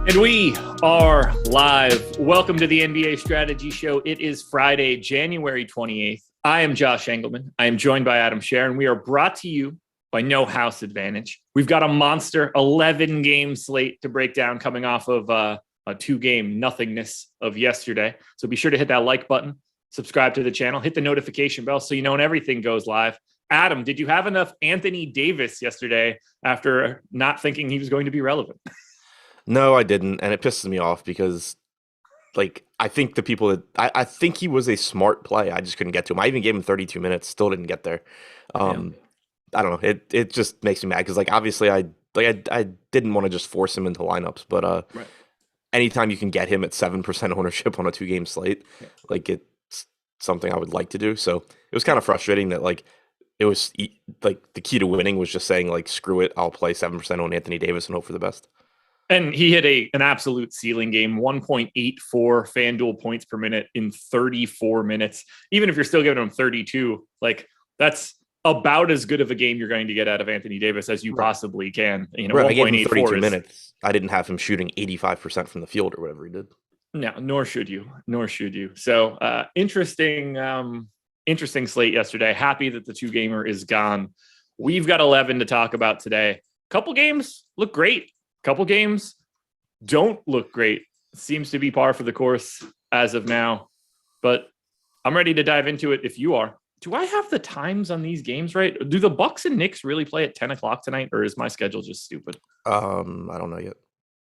And we are live. Welcome to the NBA Strategy Show. It is Friday, January 28th. I am Josh Engleman. I am joined by Adam Scherer, and we are brought to you by No House Advantage. We've got a monster 11-game slate to break down coming off of a 2-game nothingness of yesterday. So be sure to hit that like button, subscribe to the channel, hit the notification bell so you know when everything goes live. Adam, did you have enough Anthony Davis yesterday after not thinking he was going to be relevant? No, I didn't, and it pisses me off because, I think the people that I think he was a smart play. I just couldn't get to him. I even gave him 32 minutes, still didn't get there. I don't know. It just makes me mad because, obviously, I didn't want to just force him into lineups, but Right. Anytime you can get him at 7% ownership on a 2-game slate, it's something I would like to do. So it was kind of frustrating that it was the key to winning was just saying screw it, I'll play 7% on Anthony Davis and hope for the best. And he hit an absolute ceiling game, 1.84 FanDuel points per minute in 34 minutes. Even if you're still giving him 32, that's about as good of a game you're going to get out of Anthony Davis as you possibly can. I gave him 32 minutes. I didn't have him shooting 85% from the field or whatever he did. No, nor should you. So interesting slate yesterday. Happy that the 2-gamer is gone. We've got 11 to talk about today. Couple games look great. Couple games don't look great. Seems to be par for the course as of now, but I'm ready to dive into it if you are. Do I have the times on these games right? Do the Bucks and Knicks really play at 10 o'clock tonight, or is my schedule just stupid? I don't know yet.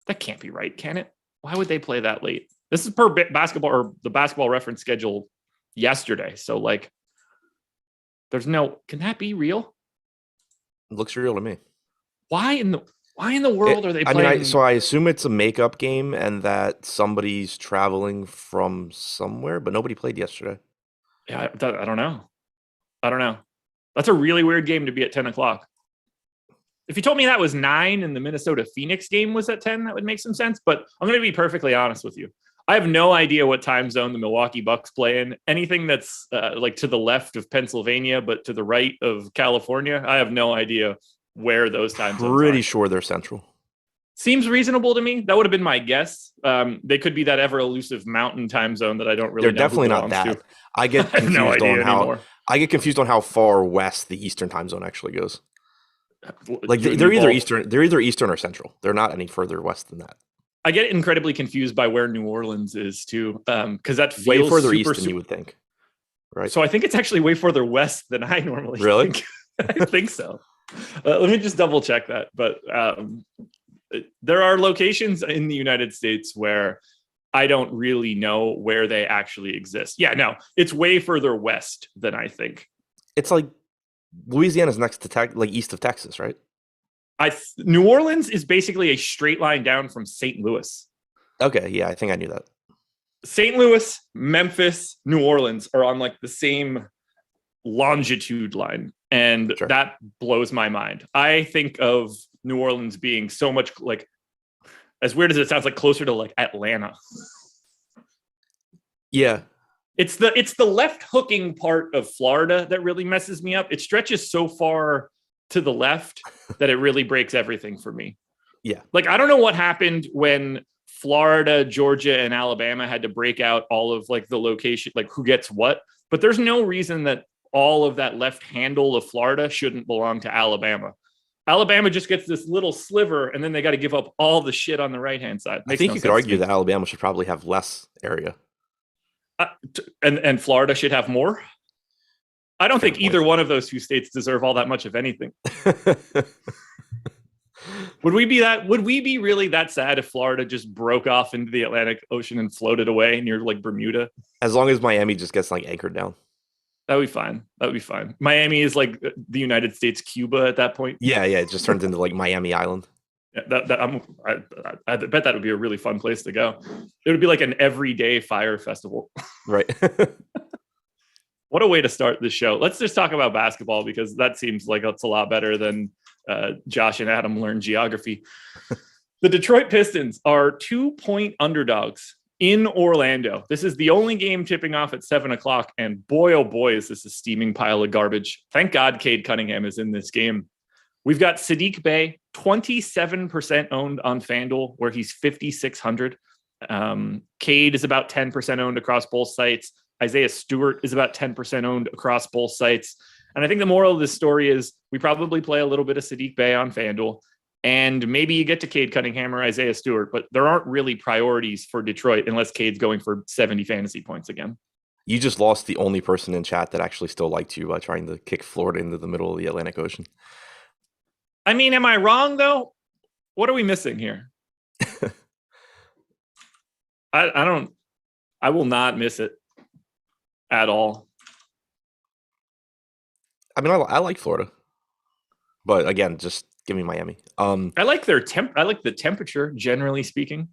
That can't be right, can it? Why would they play that late? This is per basketball or the Basketball Reference schedule yesterday. So there's no, can that be real? It looks real to me. Why in the world are they playing? So I assume it's a makeup game and that somebody's traveling from somewhere, but nobody played yesterday. Yeah, I don't know. That's a really weird game to be at 10 o'clock. If you told me that was 9 and the Minnesota Phoenix game was at 10, that would make some sense. But I'm going to be perfectly honest with you. I have no idea what time zone the Milwaukee Bucks play in. Anything that's to the left of Pennsylvania, but to the right of California, I have no idea where those time zones are. Pretty sure they're central. Seems reasonable to me. That would have been my guess. They could be that ever elusive mountain time zone that I don't really know. They're definitely not that. To. I get confused I get confused on how far west the Eastern time zone actually goes. They're either Eastern or Central. They're not any further west than that. I get incredibly confused by where New Orleans is too, because that feels way further east than you would think. Right. So I think it's actually way further west than I normally think. I think so. Let me just double check that. But there are locations in the United States where I don't really know where they actually exist. Yeah, no, it's way further west than I think. It's Louisiana's next to east of Texas, right? New Orleans is basically a straight line down from St. Louis. Okay, yeah, I think I knew that. St. Louis, Memphis, New Orleans are on the same longitude line. And sure. That blows my mind. I think of New Orleans being so much as weird as it sounds, closer to Atlanta. Yeah. It's the left hooking part of Florida that really messes me up. It stretches so far to the left that it really breaks everything for me. Yeah. I don't know what happened when Florida, Georgia, and Alabama had to break out all of the location, who gets what, but there's no reason that all of that left handle of Florida shouldn't belong to Alabama. Alabama just gets this little sliver, and then they got to give up all the shit on the right-hand side. I think you could argue that Alabama should probably have less area. And Florida should have more? I don't think either one of those two states deserve all that much of anything. Would we be really that sad if Florida just broke off into the Atlantic Ocean and floated away near Bermuda? As long as Miami just gets anchored down. That would be fine. Miami is the United States Cuba at that point. Yeah. It just turns into Miami Island. Yeah, I bet that would be a really fun place to go. It would be an everyday fire festival. Right. What a way to start this show. Let's just talk about basketball because that seems like it's a lot better than Josh and Adam learn geography. The Detroit Pistons are 2-point underdogs in Orlando. This is the only game tipping off at 7 o'clock. And boy, oh boy, is this a steaming pile of garbage. Thank God Cade Cunningham is in this game. We've got Saddiq Bey 27% owned on FanDuel, where he's 5,600. Cade is about 10% owned across both sites. Isaiah Stewart is about 10% owned across both sites. And I think the moral of this story is we probably play a little bit of Sadiq Bey on FanDuel, and maybe you get to Cade Cunningham or Isaiah Stewart, but there aren't really priorities for Detroit unless Cade's going for 70 fantasy points again. You just lost the only person in chat that actually still liked you by trying to kick Florida into the middle of the Atlantic Ocean. I mean, am I wrong, though? What are we missing here? I will not miss it at all. I mean, I like Florida, but again, just give me Miami. I like their I like the temperature, generally speaking.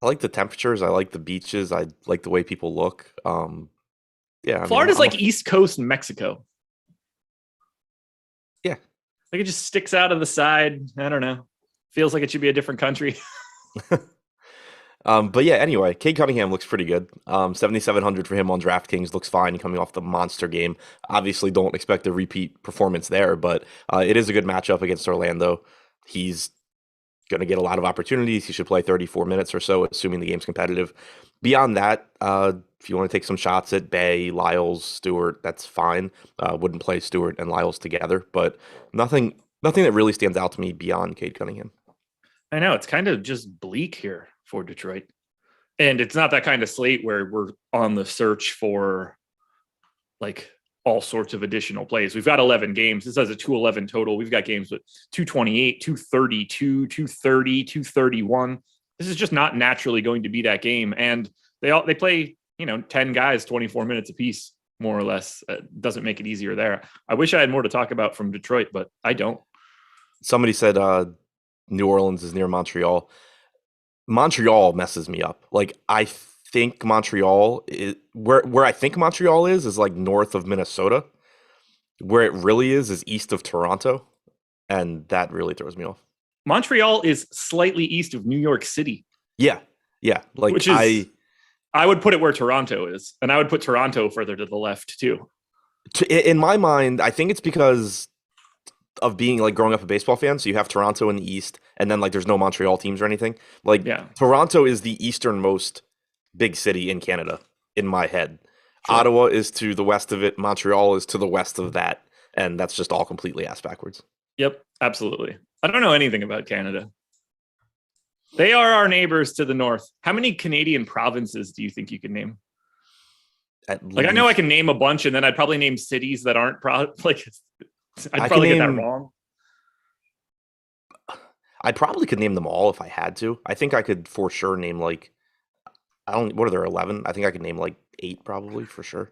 I like the temperatures. I like the beaches. I like the way people look. Yeah, Florida's like East Coast Mexico. Yeah, like it just sticks out of the side. I don't know. Feels like it should be a different country. But yeah, anyway, Cade Cunningham looks pretty good. 7,700 for him on DraftKings looks fine coming off the monster game. Obviously, don't expect a repeat performance there, but it is a good matchup against Orlando. He's going to get a lot of opportunities. He should play 34 minutes or so, assuming the game's competitive. Beyond that, if you want to take some shots at Bey, Lyles, Stewart, that's fine. Wouldn't play Stewart and Lyles together, but nothing that really stands out to me beyond Cade Cunningham. I know, it's kind of just bleak here for Detroit. And it's not that kind of slate where we're on the search for like all sorts of additional plays. We've got 11 games. This has a 211 total. We've got games with 228, 232, 230, 231. This is just not naturally going to be that game. And they play, 10 guys, 24 minutes apiece, more or less. Doesn't make it easier there. I wish I had more to talk about from Detroit, but I don't. Somebody said New Orleans is near Montreal. Montreal messes me up. Like, I think Montreal is where I think Montreal is like north of Minnesota. Where it really is east of Toronto, and that really throws me off. Montreal is slightly east of New York City. Yeah. Like, which is, I would put it where Toronto is, and I would put Toronto further to the left too. In my mind, I think it's because of being like growing up a baseball fan. So you have Toronto in the east, and then like there's no Montreal teams or anything. Like, yeah. Toronto is the easternmost big city in Canada in my head. Sure. Ottawa is to the west of it. Montreal is to the west of that. And that's just all completely ass backwards. Yep, absolutely. I don't know anything about Canada. They are our neighbors to the north. How many Canadian provinces do you think you can name? I know I can name a bunch, and then I'd probably name cities that aren't I'd probably get that wrong. I probably could name them all if I had to. I think I could for sure name what are there, 11? I think I could name 8 probably for sure.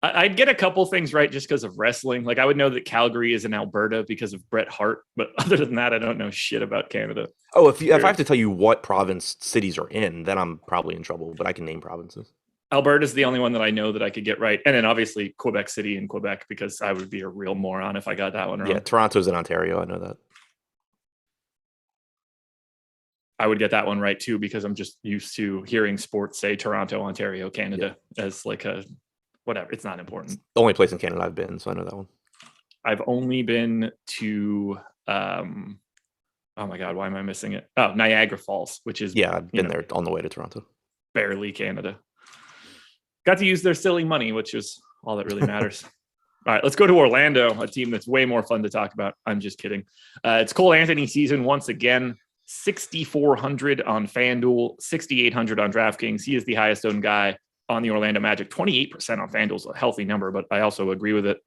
I'd get a couple things right just because of wrestling. Like, I would know that Calgary is in Alberta because of Bret Hart, but other than that, I don't know shit about Canada. Oh, if I have to tell you what province cities are in, then I'm probably in trouble, but I can name provinces. Alberta's the only one that I know that I could get right. And then obviously Quebec City and Quebec, because I would be a real moron if I got that one wrong. Yeah, Toronto's in Ontario. I know that. I would get that one right too, because I'm just used to hearing sports say Toronto, Ontario, Canada as like a whatever. It's not important. It's the only place in Canada I've been, so I know that one. I've only been to oh my God, why am I missing it? Oh, Niagara Falls, which is I've been there on the way to Toronto. Barely Canada. Got to use their silly money, which is all that really matters. All right, let's go to Orlando, a team that's way more fun to talk about. I'm just kidding. It's Cole Anthony season once again. 6,400 on FanDuel, 6,800 on DraftKings. He is the highest owned guy on the Orlando Magic. 28% on FanDuel is a healthy number, but I also agree with it.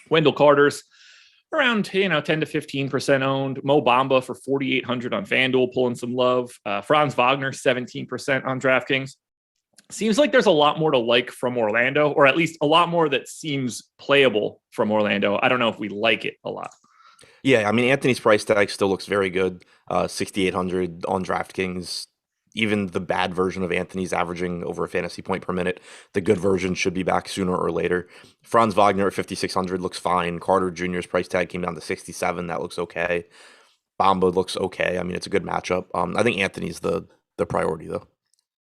Wendell Carter's around 10 to 15% owned. Mo Bamba for 4,800 on FanDuel, pulling some love. Franz Wagner, 17% on DraftKings. Seems like there's a lot more to like from Orlando, or at least a lot more that seems playable from Orlando. I don't know if we like it a lot. Yeah, I mean, Anthony's price tag still looks very good. 6,800 on DraftKings. Even the bad version of Anthony's averaging over a fantasy point per minute. The good version should be back sooner or later. Franz Wagner at 5,600 looks fine. Carter Jr.'s price tag came down to 67. That looks okay. Bamba looks okay. I mean, it's a good matchup. I think Anthony's the priority, though.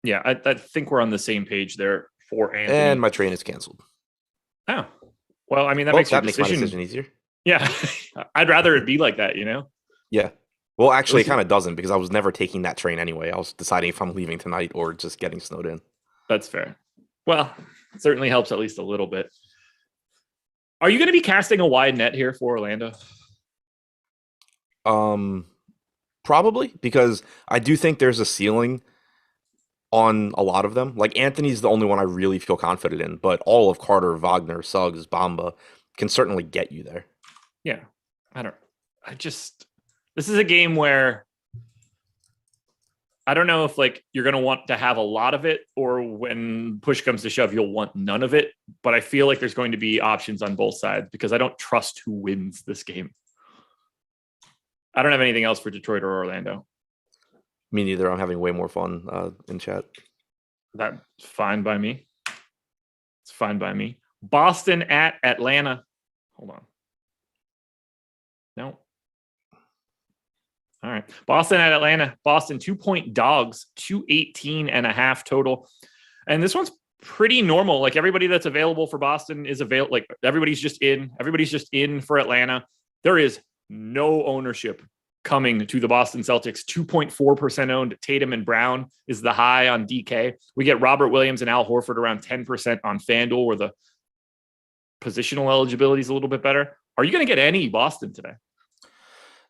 Yeah, I think we're on the same page there for Anthony. And my train is canceled. Oh, well, I mean, that makes my decision easier. Yeah. I'd rather it be like that, Yeah. Well, actually, it kind of doesn't because I was never taking that train anyway. I was deciding if I'm leaving tonight or just getting snowed in. That's fair. Well, it certainly helps at least a little bit. Are you going to be casting a wide net here for Orlando? Probably, because I do think there's a ceiling on a lot of them. Like Anthony's the only one I really feel confident in, but all of Carter, Wagner, Suggs, Bamba can certainly get you there. Yeah. This is a game where I don't know if you're going to want to have a lot of it or when push comes to shove, you'll want none of it. But I feel like there's going to be options on both sides because I don't trust who wins this game. I don't have anything else for Detroit or Orlando. Me neither. I'm having way more fun in chat. That's fine by me. It's fine by me. Boston at Atlanta. Hold on. No. All right. Boston at Atlanta. Boston 2-point dogs, 218.5 total. And this one's pretty normal. Like everybody that's available for Boston is available. Like everybody's just in for Atlanta. There is no ownership coming to the Boston Celtics. 2.4% owned. Tatum and Brown is the high on DK. We get Robert Williams and Al Horford around 10% on FanDuel, where the positional eligibility is a little bit better. Are you going to get any Boston today?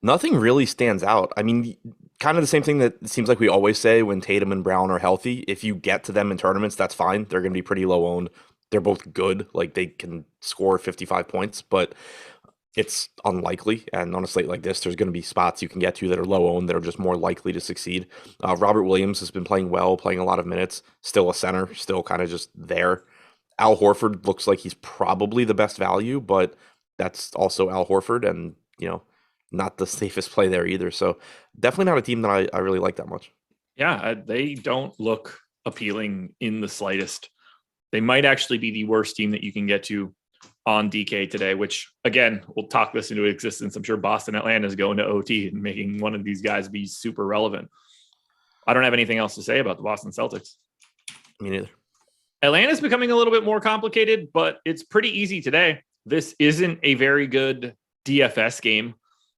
Nothing really stands out. I mean, kind of the same thing that it seems like we always say when Tatum and Brown are healthy. If you get to them in tournaments, that's fine. They're going to be pretty low owned. They're both good. Like they can score 55 points, but it's unlikely. And on a slate like this, there's going to be spots you can get to that are low owned that are just more likely to succeed. Robert Williams has been playing well, playing a lot of minutes, still a center, still kind of just there. Al Horford looks like he's probably the best value, but that's also Al Horford and, not the safest play there either. So definitely not a team that I really like that much. Yeah, they don't look appealing in the slightest. They might actually be the worst team that you can get to on DK today, which again, we'll talk this into existence. I'm sure Boston Atlanta is going to OT and making one of these guys be super relevant. I don't have anything else to say about the Boston Celtics. Me neither. Atlanta's becoming a little bit more complicated, but it's pretty easy today. This isn't a very good DFS game.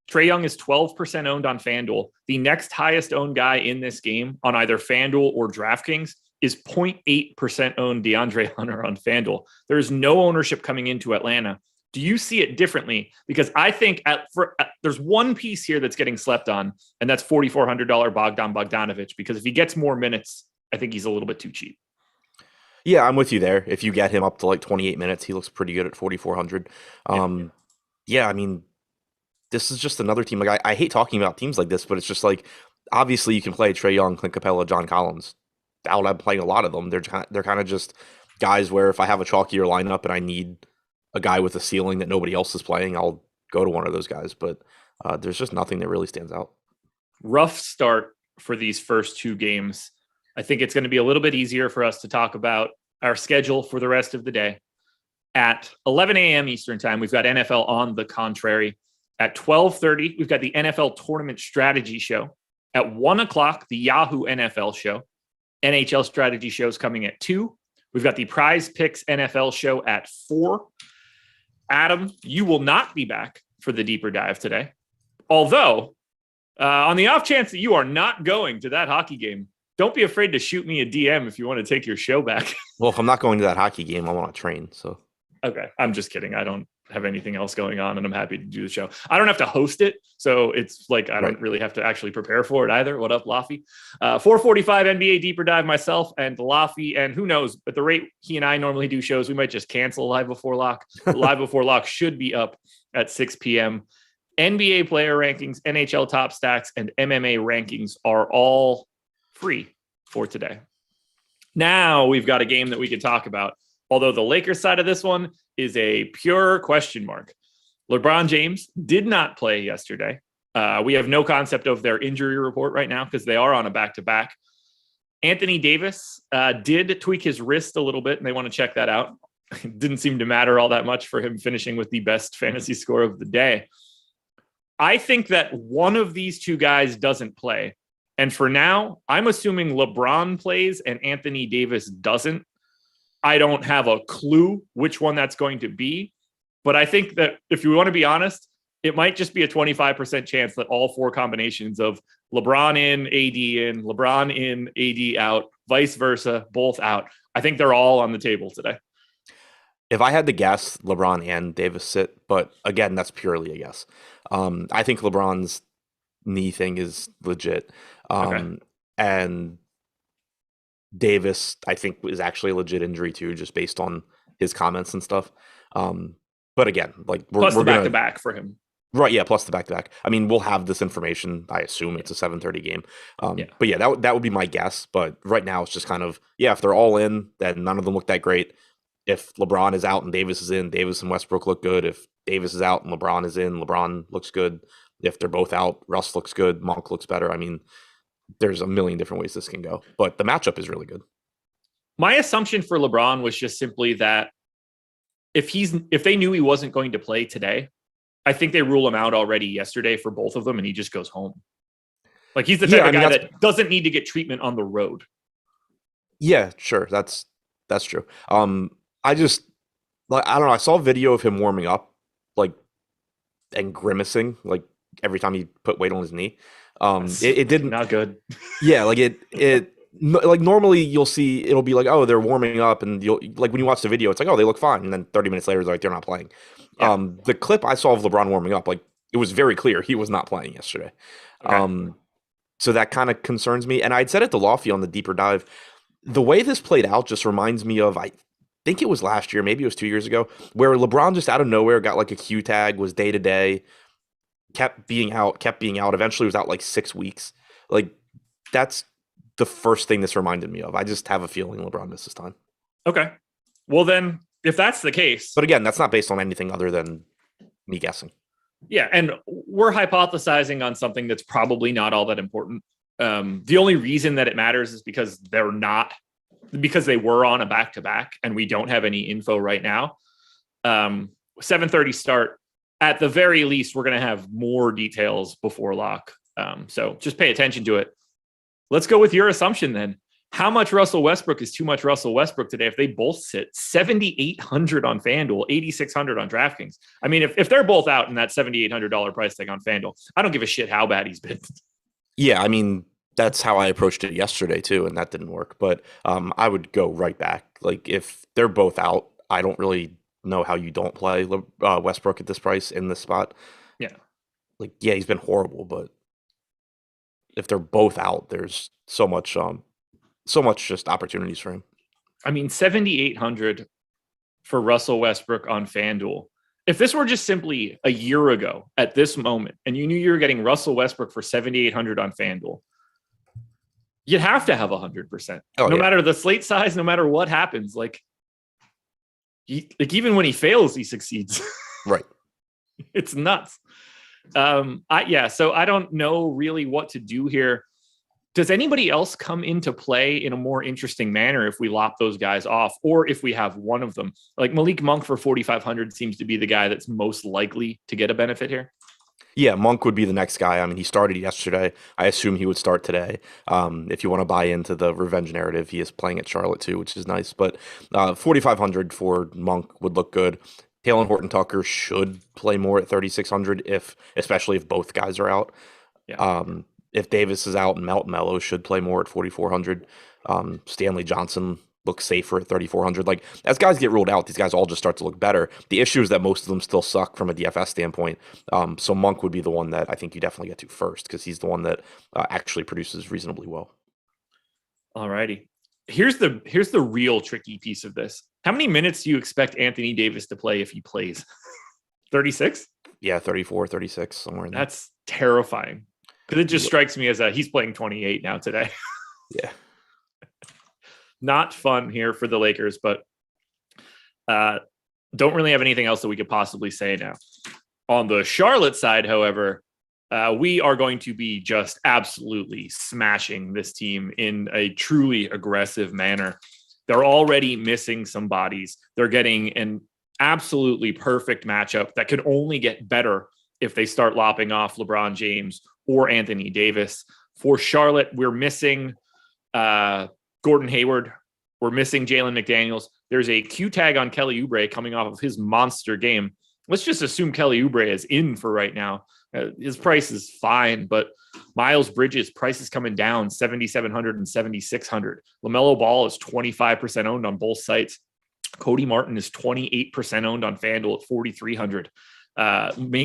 Trae Young is 12% owned on FanDuel. The next highest owned guy in this game on either FanDuel or DraftKings is 0.8% owned DeAndre Hunter on FanDuel. There's no ownership coming into Atlanta. Do you see it differently? Because I think there's one piece here that's getting slept on, and that's $4,400 Bogdan Bogdanovic, because if he gets more minutes, I think he's a little bit too cheap. Yeah, I'm with you there. If you get him up to 28 minutes, he looks pretty good at 4,400. Yeah, I mean, this is just another team. Like I hate talking about teams like this, but it's just obviously you can play Trae Young, Clint Capella, John Collins. I'm playing a lot of them. They're kind of just guys where if I have a chalkier lineup and I need a guy with a ceiling that nobody else is playing, I'll go to one of those guys. But there's just nothing that really stands out. Rough start for these first two games. I think it's going to be a little bit easier for us to talk about our schedule for the rest of the day. At 11 a.m. Eastern time, we've got NFL on the contrary. At 12:30, we've got the NFL Tournament Strategy Show. At 1 o'clock, the Yahoo NFL Show. NHL Strategy Show's coming at 2. We've got the Prize Picks NFL Show at 4. Adam, you will not be back for the deeper dive today. Although, on the off chance that you are not going to that hockey game, don't be afraid to shoot me a DM if you want to take your show back. Well, if I'm not going to that hockey game, I want to train. So, okay, I'm just kidding. I don't have anything else going on, and I'm happy to do the show. I don't have to host it, so it's I don't really have to actually prepare for it either. What up, Laffy? 4:45 NBA deeper dive myself and Laffy, and who knows? At the rate he and I normally do shows, we might just cancel Live Before Lock. Live Before Lock should be up at 6 p.m. NBA player rankings, NHL top stacks, and MMA rankings are all free for today. Now we've got a game that we can talk about. Although the Lakers side of this one is a pure question mark. LeBron James did not play yesterday. We have no concept of their injury report right now because they are on a back-to-back. Anthony Davis did tweak his wrist a little bit, and they want to check that out. It didn't seem to matter all that much for him finishing with the best fantasy score of the day. I think that one of these two guys doesn't play. And for now, I'm assuming LeBron plays and Anthony Davis doesn't. I don't have a clue which one that's going to be. But I think that if you want to be honest, it might just be a 25% chance that all four combinations of LeBron in, AD in, LeBron in, AD out, vice versa, both out. I think they're all on the table today. If I had to guess, LeBron and Davis sit, but again, that's purely a guess. I think LeBron's knee thing is legit. Okay. And Davis, I think, is actually a legit injury too, just based on his comments and stuff. But again, like Plus we're the gonna back-to-back for him. right, yeah. Plus the back-to-back. I mean, we'll have this information. I assume it's a 7:30 game. Yeah. But yeah, that would be my guess. But right now, it's just kind of if they're all in, then none of them look that great. If LeBron is out and Davis is in, Davis and Westbrook look good. If Davis is out and LeBron is in, LeBron looks good. If they're both out, Russ looks good. Monk looks better. I mean, there's a million different ways this can go, but the matchup is really good. My assumption for LeBron was just simply that if they knew he wasn't going to play today, I think they rule him out already yesterday for both of them, and he just goes home. Like he's the type of guy that doesn't need to get treatment on the road. Yeah, sure. That's true. I just I don't know. I saw a video of him warming up, like, and grimacing, like every time he put weight on his knee. It didn't not good. Yeah, like like normally you'll see it'll be like, oh, they're warming up, and you'll like when you watch the video, it's like, oh, they look fine, and then 30 minutes later, they're not playing. Yeah. The clip I saw of LeBron warming up, like it was very clear he was not playing yesterday. Okay. So that kind of concerns me. And I'd said it to Lofty on the deeper dive. The way this played out just reminds me of, I think it was last year, maybe it was 2 years ago, where LeBron just out of nowhere got like a Q tag, was day to day, kept being out, eventually was out like 6 weeks. Like that's the first thing this reminded me of. I just have a feeling LeBron misses time. Okay. Well, then, if that's the case. But again, that's not based on anything other than me guessing. Yeah. And we're hypothesizing on something that's probably not all that important. The only reason that it matters is because they were on a back-to-back and we don't have any info right now. 7:30 start. At the very least, we're going to have more details before lock. So just pay attention to it. Let's go with your assumption then. How much Russell Westbrook is too much Russell Westbrook today if they both sit 7,800 on FanDuel, 8,600 on DraftKings? I mean, if they're both out in that $7,800 price tag on FanDuel, I don't give a shit how bad he's been. Yeah, I mean, that's how I approached it yesterday too, and that didn't work. But I would go right back. Like if they're both out, I don't really know how you don't play Westbrook at this price in this spot. Yeah. Like, yeah, he's been horrible, but if they're both out, there's so much just opportunities for him. I mean, 7,800 for Russell Westbrook on FanDuel. If this were just simply a year ago at this moment, and you knew you were getting Russell Westbrook for 7,800 on FanDuel, you'd have to have 100%. No matter the slate size, no matter what happens. Like even when he fails, he succeeds. Right. It's nuts. So I don't know really what to do here. Does anybody else come into play in a more interesting manner if we lop those guys off, or if we have one of them? Like Malik Monk for 4,500 seems to be the guy that's most likely to get a benefit here. Yeah, Monk would be the next guy. I mean, he started yesterday. I assume he would start today. If you want to buy into the revenge narrative, he is playing at Charlotte too, which is nice. But 4,500 for Monk would look good. Taylor Horton-Tucker should play more at 3,600, especially if both guys are out. Yeah. If Davis is out, Melo should play more at 4,400. Stanley Johnson looks safer at 3,400. Like, as guys get ruled out, these guys all just start to look better. The issue is that most of them still suck from a DFS standpoint. So Monk would be the one that I think you definitely get to first, because he's the one that actually produces reasonably well. All righty. Here's the real tricky piece of this. How many minutes do you expect Anthony Davis to play if he plays? 36? Yeah, 34, 36, somewhere in there. That's terrifying. Because it just strikes me as he's playing 28 now today. Yeah. Not fun here for the Lakers, but don't really have anything else that we could possibly say now. On the Charlotte side, however, we are going to be just absolutely smashing this team in a truly aggressive manner. They're already missing some bodies. They're getting an absolutely perfect matchup that could only get better if they start lopping off LeBron James or Anthony Davis. For Charlotte, we're missing Gordon Hayward. We're missing Jalen McDaniels. There's a Q tag on Kelly Oubre coming off of his monster game. let's just assume Kelly Oubre is in for right now. His price is fine, but Miles Bridges price is coming down 7,700 and 7,600. LaMelo Ball is 25% owned on both sites. Cody Martin is 28% owned on FanDuel at 4,300.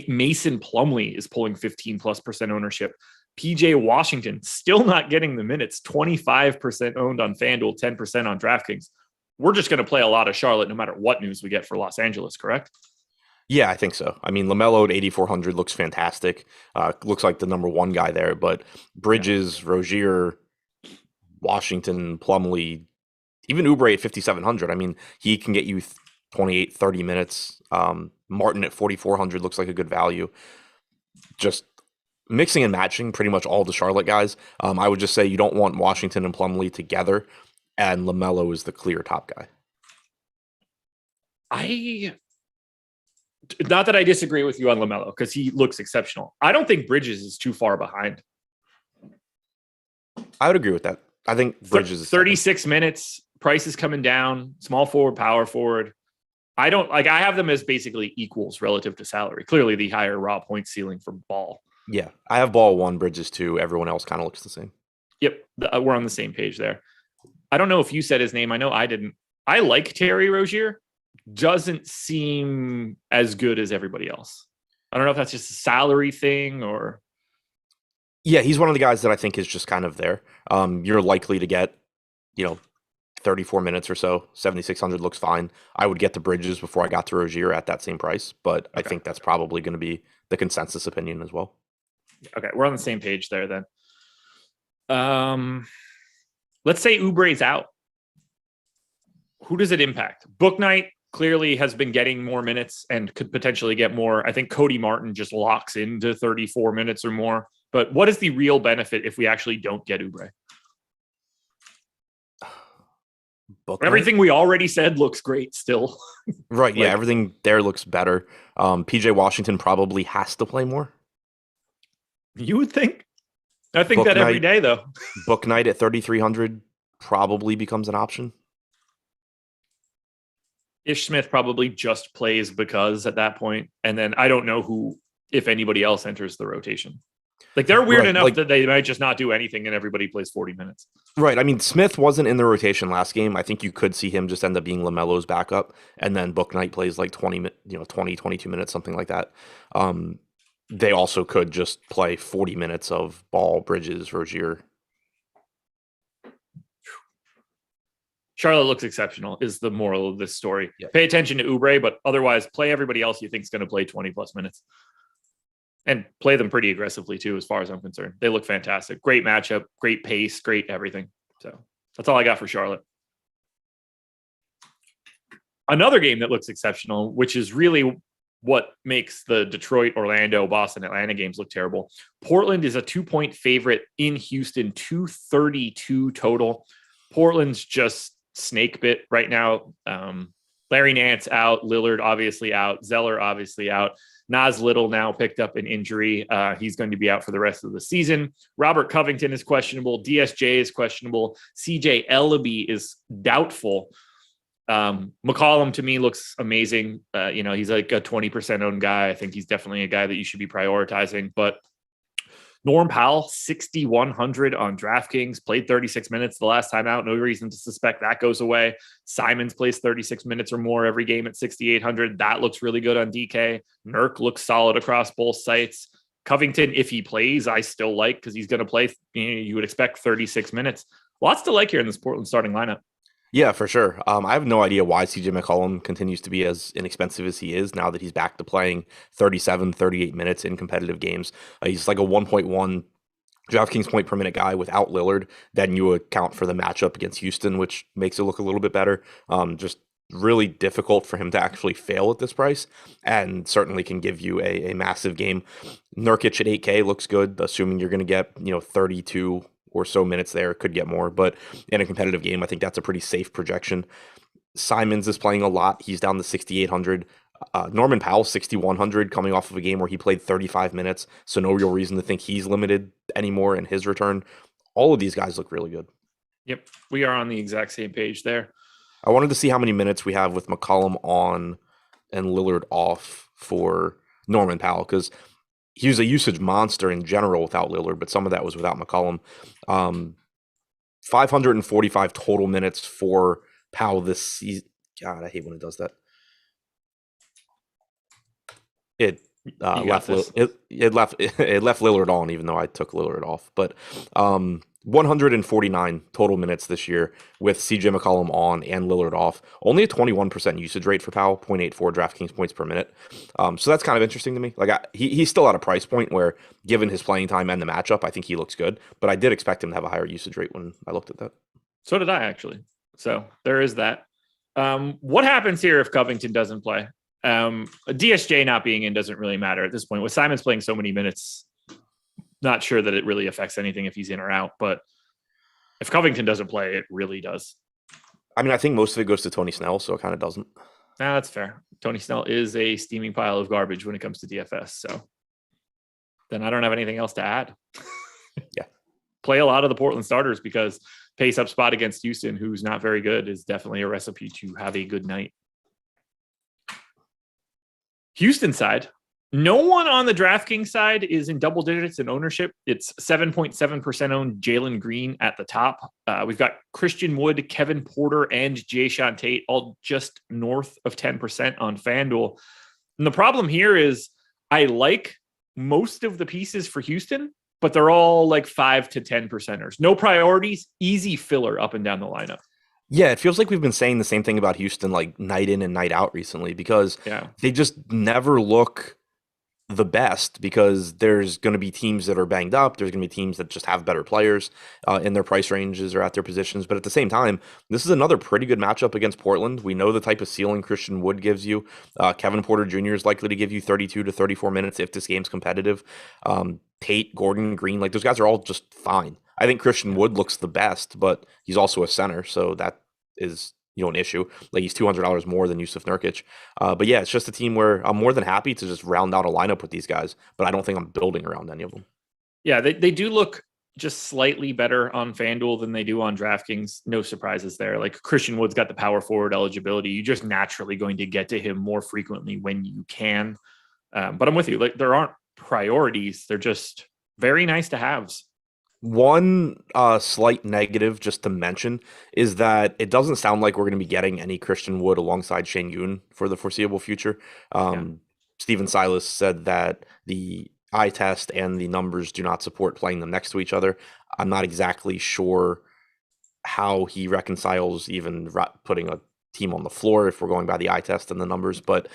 Mason Plumlee is pulling 15+% ownership. PJ Washington still not getting the minutes, 25% owned on FanDuel, 10% on DraftKings. We're just going to play a lot of Charlotte no matter what news we get for Los Angeles, correct? Yeah, I think so. I mean, LaMelo at 8,400 looks fantastic. Looks like the number one guy there, but Bridges, Rozier, Washington, Plumlee, even Oubre at 5,700. I mean, he can get you 28, 30 minutes. Martin at 4,400 looks like a good value. Just mixing and matching pretty much all the Charlotte guys. I would just say you don't want Washington and Plumlee together, and LaMelo is the clear top guy. Not that I disagree with you on LaMelo, because he looks exceptional. I don't think Bridges is too far behind. I would agree with that. I think Bridges is 36 minutes. Price is coming down. Small forward, power forward. I have them as basically equals relative to salary. Clearly the higher raw point ceiling for Ball. Yeah, I have Ball 1, Bridges 2. Everyone else kind of looks the same. Yep, we're on the same page there. I don't know if you said his name. I know I didn't. I like Terry Rozier. Doesn't seem as good as everybody else. I don't know if that's just a salary thing or. Yeah, he's one of the guys that I think is just kind of there. You're likely to get, 34 minutes or so. 7,600 looks fine. I would get the Bridges before I got to Rozier at that same price, but okay. I think that's probably going to be the consensus opinion as well. Okay, we're on the same page there then. Let's say Oubre's out. Who does it impact? Booknight clearly has been getting more minutes and could potentially get more. I think Cody Martin just locks into 34 minutes or more. But what is the real benefit if we actually don't get Oubre? Booknight? Everything we already said looks great still. Right, yeah, everything there looks better. PJ Washington probably has to play more. You would think. I think that every day, though. Booknight at 3,300 probably becomes an option. Ish Smith probably just plays because at that point, and then I don't know who, if anybody else enters the rotation. Like they're weird enough that they might just not do anything and everybody plays 40 minutes. Right. I mean, Smith wasn't in the rotation last game. I think you could see him just end up being LaMelo's backup, and then Booknight plays like 20, 22 minutes, something like that. They also could just play 40 minutes of Ball, Bridges, Rozier. Charlotte looks exceptional is the moral of this story. Yeah. Pay attention to Oubre, but otherwise play everybody else you think is going to play 20+ minutes. And play them pretty aggressively too, as far as I'm concerned. They look fantastic. Great matchup, great pace, great everything. So that's all I got for Charlotte. Another game that looks exceptional, which is really what makes the Detroit, Orlando, Boston, Atlanta games look terrible. Portland is a 2-point favorite in Houston, 232 total. Portland's just snake bit right now. Larry Nance out, Lillard obviously out, Zeller obviously out. Nas Little now picked up an injury. He's going to be out for the rest of the season. Robert Covington is questionable. DSJ is questionable. CJ Ellaby is doubtful. McCollum to me looks amazing. He's like a 20% owned guy. I think he's definitely a guy that you should be prioritizing. But Norm Powell, 6,100 on DraftKings, played 36 minutes the last time out. No reason to suspect that goes away. Simons plays 36 minutes or more every game at 6,800. That looks really good on DK. Nurk looks solid across both sites. Covington, if he plays, I still like because he's going to play. You would expect 36 minutes. Lots to like here in this Portland starting lineup. Yeah, for sure. I have no idea why CJ McCollum continues to be as inexpensive as he is now that he's back to playing 37, 38 minutes in competitive games. He's like a 1.1 DraftKings point per minute guy without Lillard. Then you account for the matchup against Houston, which makes it look a little bit better. Just really difficult for him to actually fail at this price, and certainly can give you a massive game. Nurkic at 8K looks good, assuming you're going to get 32 or so minutes there, could get more, but in a competitive game, I think that's a pretty safe projection. Simons is playing a lot. He's down to 6,800. Norman Powell, 6,100, coming off of a game where he played 35 minutes, so no real reason to think he's limited anymore in his return. All of these guys look really good. Yep, we are on the exact same page there. I wanted to see how many minutes we have with McCollum on and Lillard off for Norman Powell because he was a usage monster in general without Lillard, but some of that was without McCollum. 545 total minutes for Powell this season. God, I hate when it does that. It left Lillard on, even though I took Lillard off. But 149 total minutes this year with CJ McCollum on and Lillard off. Only a 21% usage rate for Powell, 0.84 DraftKings points per minute. So that's kind of interesting to me. Like he's still at a price point where, given his playing time and the matchup, I think he looks good. But I did expect him to have a higher usage rate when I looked at that. So did I, actually. So there is that. What happens here if Covington doesn't play? DSJ not being in doesn't really matter at this point. With Simons playing so many minutes, not sure that it really affects anything if he's in or out. But if Covington doesn't play, it really does. I mean, I think most of it goes to Tony Snell, so it kind of doesn't. Nah, that's fair. Tony Snell is a steaming pile of garbage when it comes to DFS. So then I don't have anything else to add. Yeah. Play a lot of the Portland starters because pace up spot against Houston, who's not very good, is definitely a recipe to have a good night. Houston side, no one on the DraftKings side is in double digits in ownership. It's 7.7% owned Jalen Green at the top. We've got Christian Wood, Kevin Porter, and Jayshawn Tate all just north of 10% on FanDuel. And the problem here is I like most of the pieces for Houston, but they're all like 5 to 10%ers. No priorities, easy filler up and down the lineup. Yeah, it feels like we've been saying the same thing about Houston like night in and night out recently because they just never look the best because there's going to be teams that are banged up. There's going to be teams that just have better players in their price ranges or at their positions. But at the same time, this is another pretty good matchup against Portland. We know the type of ceiling Christian Wood gives you. Kevin Porter Jr. is likely to give you 32 to 34 minutes if this game's competitive. Tate, Gordon, Green, like those guys are all just fine. I think Christian Wood looks the best, but he's also a center, so that is an issue. Like he's $200 more than Yusuf Nurkic. But yeah, it's just a team where I'm more than happy to just round out a lineup with these guys, but I don't think I'm building around any of them. Yeah, they do look just slightly better on FanDuel than they do on DraftKings. No surprises there. Like Christian Wood's got the power forward eligibility. You're just naturally going to get to him more frequently when you can. But I'm with you. Like there aren't priorities. They're just very nice to haves. One slight negative just to mention is that it doesn't sound like we're going to be getting any Christian Wood alongside Şengün for the foreseeable future. Steven Silas said that the eye test and the numbers do not support playing them next to each other. I'm not exactly sure how he reconciles even putting a team on the floor if we're going by the eye test and the numbers, but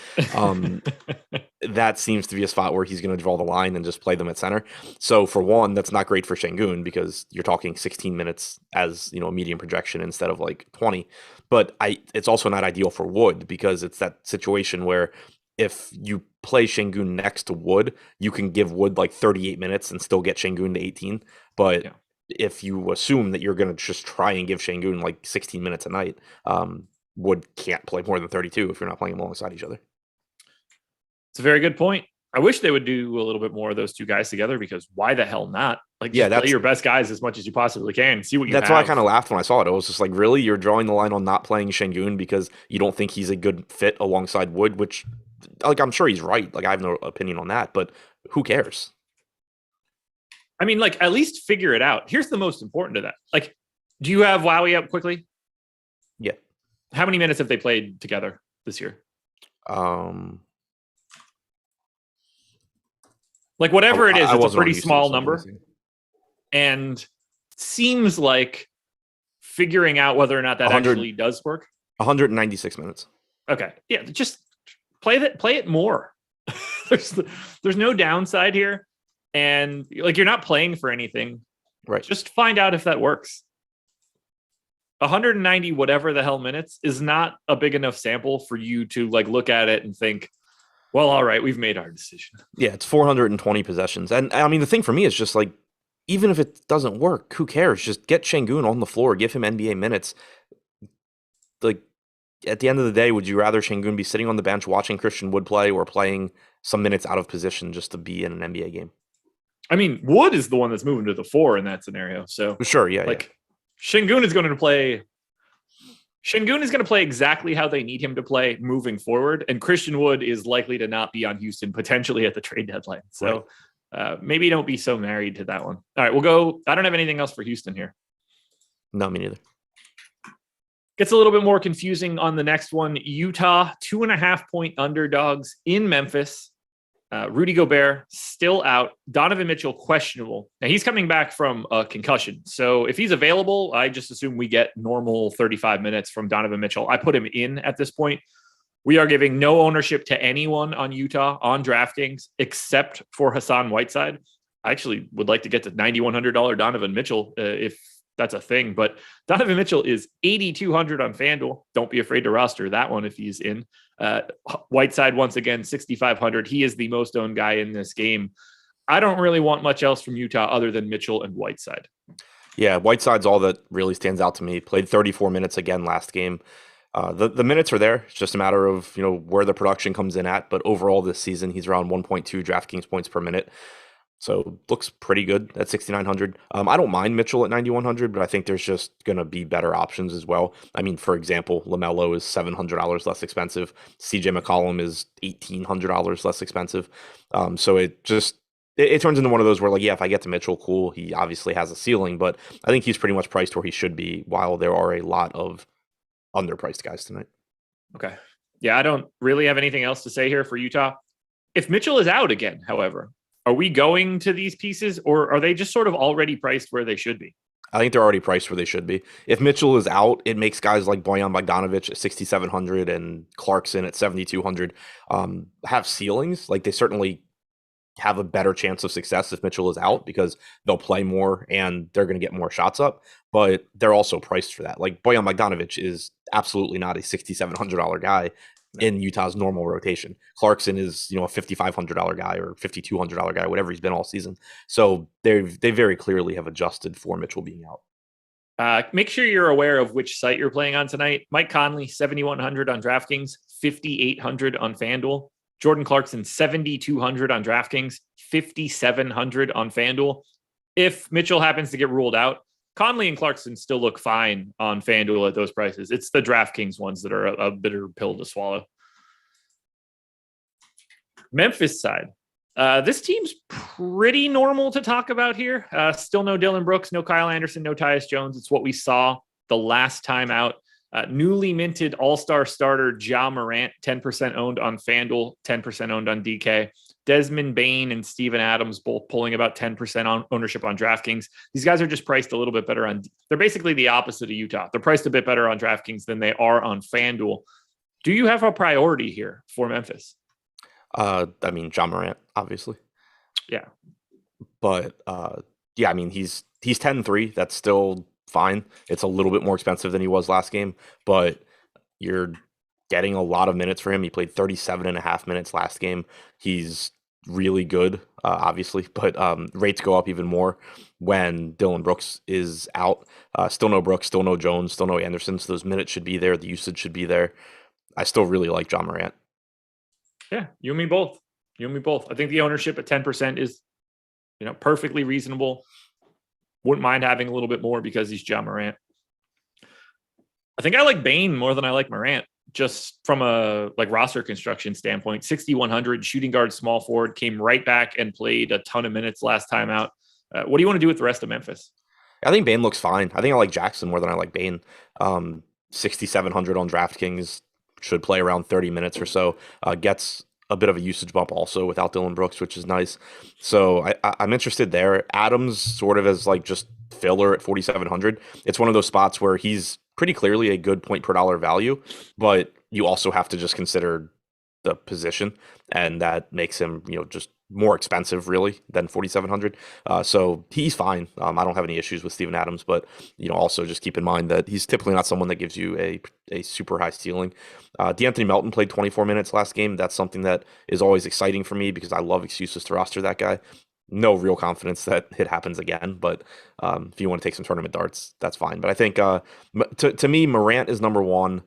that seems to be a spot where he's going to draw the line and just play them at center. So for one, that's not great for Şengün because you're talking 16 minutes as a medium projection instead of like 20. But it's also not ideal for Wood because it's that situation where if you play Şengün next to Wood, you can give Wood like 38 minutes and still get Şengün to 18. But if you assume that you're going to just try and give Şengün like 16 minutes a night, Wood can't play more than 32 if you're not playing them alongside each other. It's a very good point. I wish they would do a little bit more of those two guys together because why the hell not? Like, play your best guys as much as you possibly can. See what you have. That's why I kind of laughed when I saw it. I was just like, really? You're drawing the line on not playing Şengün because you don't think he's a good fit alongside Wood, which, like, I'm sure he's right. Like, I have no opinion on that, but who cares? I mean, like, at least figure it out. Here's the most important to that. Like, do you have Wowie up quickly? Yeah. How many minutes have they played together this year? Like whatever it is, it's a pretty small number. And seems like figuring out whether or not that actually does work. 196 minutes. Okay. Yeah, just play it more. There's no downside here. And like you're not playing for anything. Right. Just find out if that works. 190 whatever the hell minutes is not a big enough sample for you to like look at it and think, well, all right, we've made our decision. Yeah, it's 420 possessions. And I mean, the thing for me is just like, even if it doesn't work, who cares? Just get Şengün on the floor, give him NBA minutes. Like, at the end of the day, would you rather Şengün be sitting on the bench watching Christian Wood play or playing some minutes out of position just to be in an NBA game? I mean, Wood is the one that's moving to the 4 in that scenario. So sure, yeah. Şengün is going to play Şengün is going to play exactly how they need him to play moving forward. And Christian Wood is likely to not be on Houston potentially at the trade deadline. So maybe don't be so married to that one. All right, we'll go. I don't have anything else for Houston here. No, me neither. Gets a little bit more confusing on the next one. Utah, 2.5-point underdogs in Memphis. Rudy Gobert still out. Donovan Mitchell questionable. Now he's coming back from a concussion. So if he's available, I just assume we get normal 35 minutes from Donovan Mitchell. I put him in at this point. We are giving no ownership to anyone on Utah on DraftKings except for Hassan Whiteside. I actually would like to get to $9,100 Donovan Mitchell if that's a thing. But Donovan Mitchell is 8,200 on FanDuel. Don't be afraid to roster that one if he's in. Whiteside, once again, 6,500. He is the most owned guy in this game. I don't really want much else from Utah other than Mitchell and Whiteside. Yeah, Whiteside's all that really stands out to me. Played 34 minutes again last game. The minutes are there. It's just a matter of where the production comes in at. But overall this season, he's around 1.2 DraftKings points per minute. So looks pretty good at 6,900. I don't mind Mitchell at 9,100, but I think there's just going to be better options as well. I mean, for example, LaMelo is $700 less expensive. CJ McCollum is $1,800 less expensive. So it turns into one of those where, if I get to Mitchell, cool. He obviously has a ceiling, but I think he's pretty much priced where he should be, while there are a lot of underpriced guys tonight. Okay. Yeah, I don't really have anything else to say here for Utah. If Mitchell is out again, however, are we going to these pieces, or are they just sort of already priced where they should be? I think they're already priced where they should be. If Mitchell is out, it makes guys like Bojan Bogdanovic at 6,700 and Clarkson at 7,200 have ceilings. They certainly have a better chance of success if Mitchell is out because they'll play more and they're going to get more shots up. But they're also priced for that. Bojan Bogdanovic is absolutely not a $6,700 guy in Utah's normal rotation. Clarkson is, a $5,500 guy or $5,200 guy, whatever he's been all season. So they very clearly have adjusted for Mitchell being out. Make sure you're aware of which site you're playing on tonight. Mike Conley, 7,100 on DraftKings, 5,800 on FanDuel. Jordan Clarkson, 7,200 on DraftKings, 5,700 on FanDuel. If Mitchell happens to get ruled out, Conley and Clarkson still look fine on FanDuel at those prices. It's the DraftKings ones that are a bitter pill to swallow. Memphis side. This team's pretty normal to talk about here. Still no Dylan Brooks, no Kyle Anderson, no Tyus Jones. It's what we saw the last time out. Newly minted all-star starter Ja Morant, 10% owned on FanDuel, 10% owned on DK. Desmond Bane and Steven Adams both pulling about 10% on ownership on DraftKings. These guys are just priced a little bit better they're basically the opposite of Utah. They're priced a bit better on DraftKings than they are on FanDuel. Do you have a priority here for Memphis? Ja Morant, obviously. Yeah. But he's 10-3. That's still fine. It's a little bit more expensive than he was last game, but you're getting a lot of minutes for him. He played 37.5 minutes last game. He's really good, obviously, but rates go up even more when Dylan Brooks is out. Still no Brooks, still no Jones, still no Anderson. So those minutes should be there. The usage should be there. I still really like Ja Morant. Yeah, you and me both. I think the ownership at 10% is, perfectly reasonable. Wouldn't mind having a little bit more because he's Ja Morant. I think I like Bane more than I like Morant, just from a roster construction standpoint. 6,100 shooting guard, small forward, came right back and played a ton of minutes last time out. What do you want to do with the rest of Memphis? I think Bane looks fine. I think I like Jackson more than I like Bane. 6,700 on DraftKings, should play around 30 minutes or so. Gets a bit of a usage bump also without Dylan Brooks, which is nice. So I'm interested there. Adams sort of as just filler at 4,700. It's one of those spots where he's pretty clearly a good point per dollar value, but you also have to just consider the position, and that makes him, just more expensive really than 4,700. So he's fine. I don't have any issues with Steven Adams, but also just keep in mind that he's typically not someone that gives you a super high ceiling. DeAnthony Melton played 24 minutes last game. That's something that is always exciting for me because I love excuses to roster that guy. No real confidence that it happens again, but if you want to take some tournament darts, that's fine. But I think to me, Morant is number one.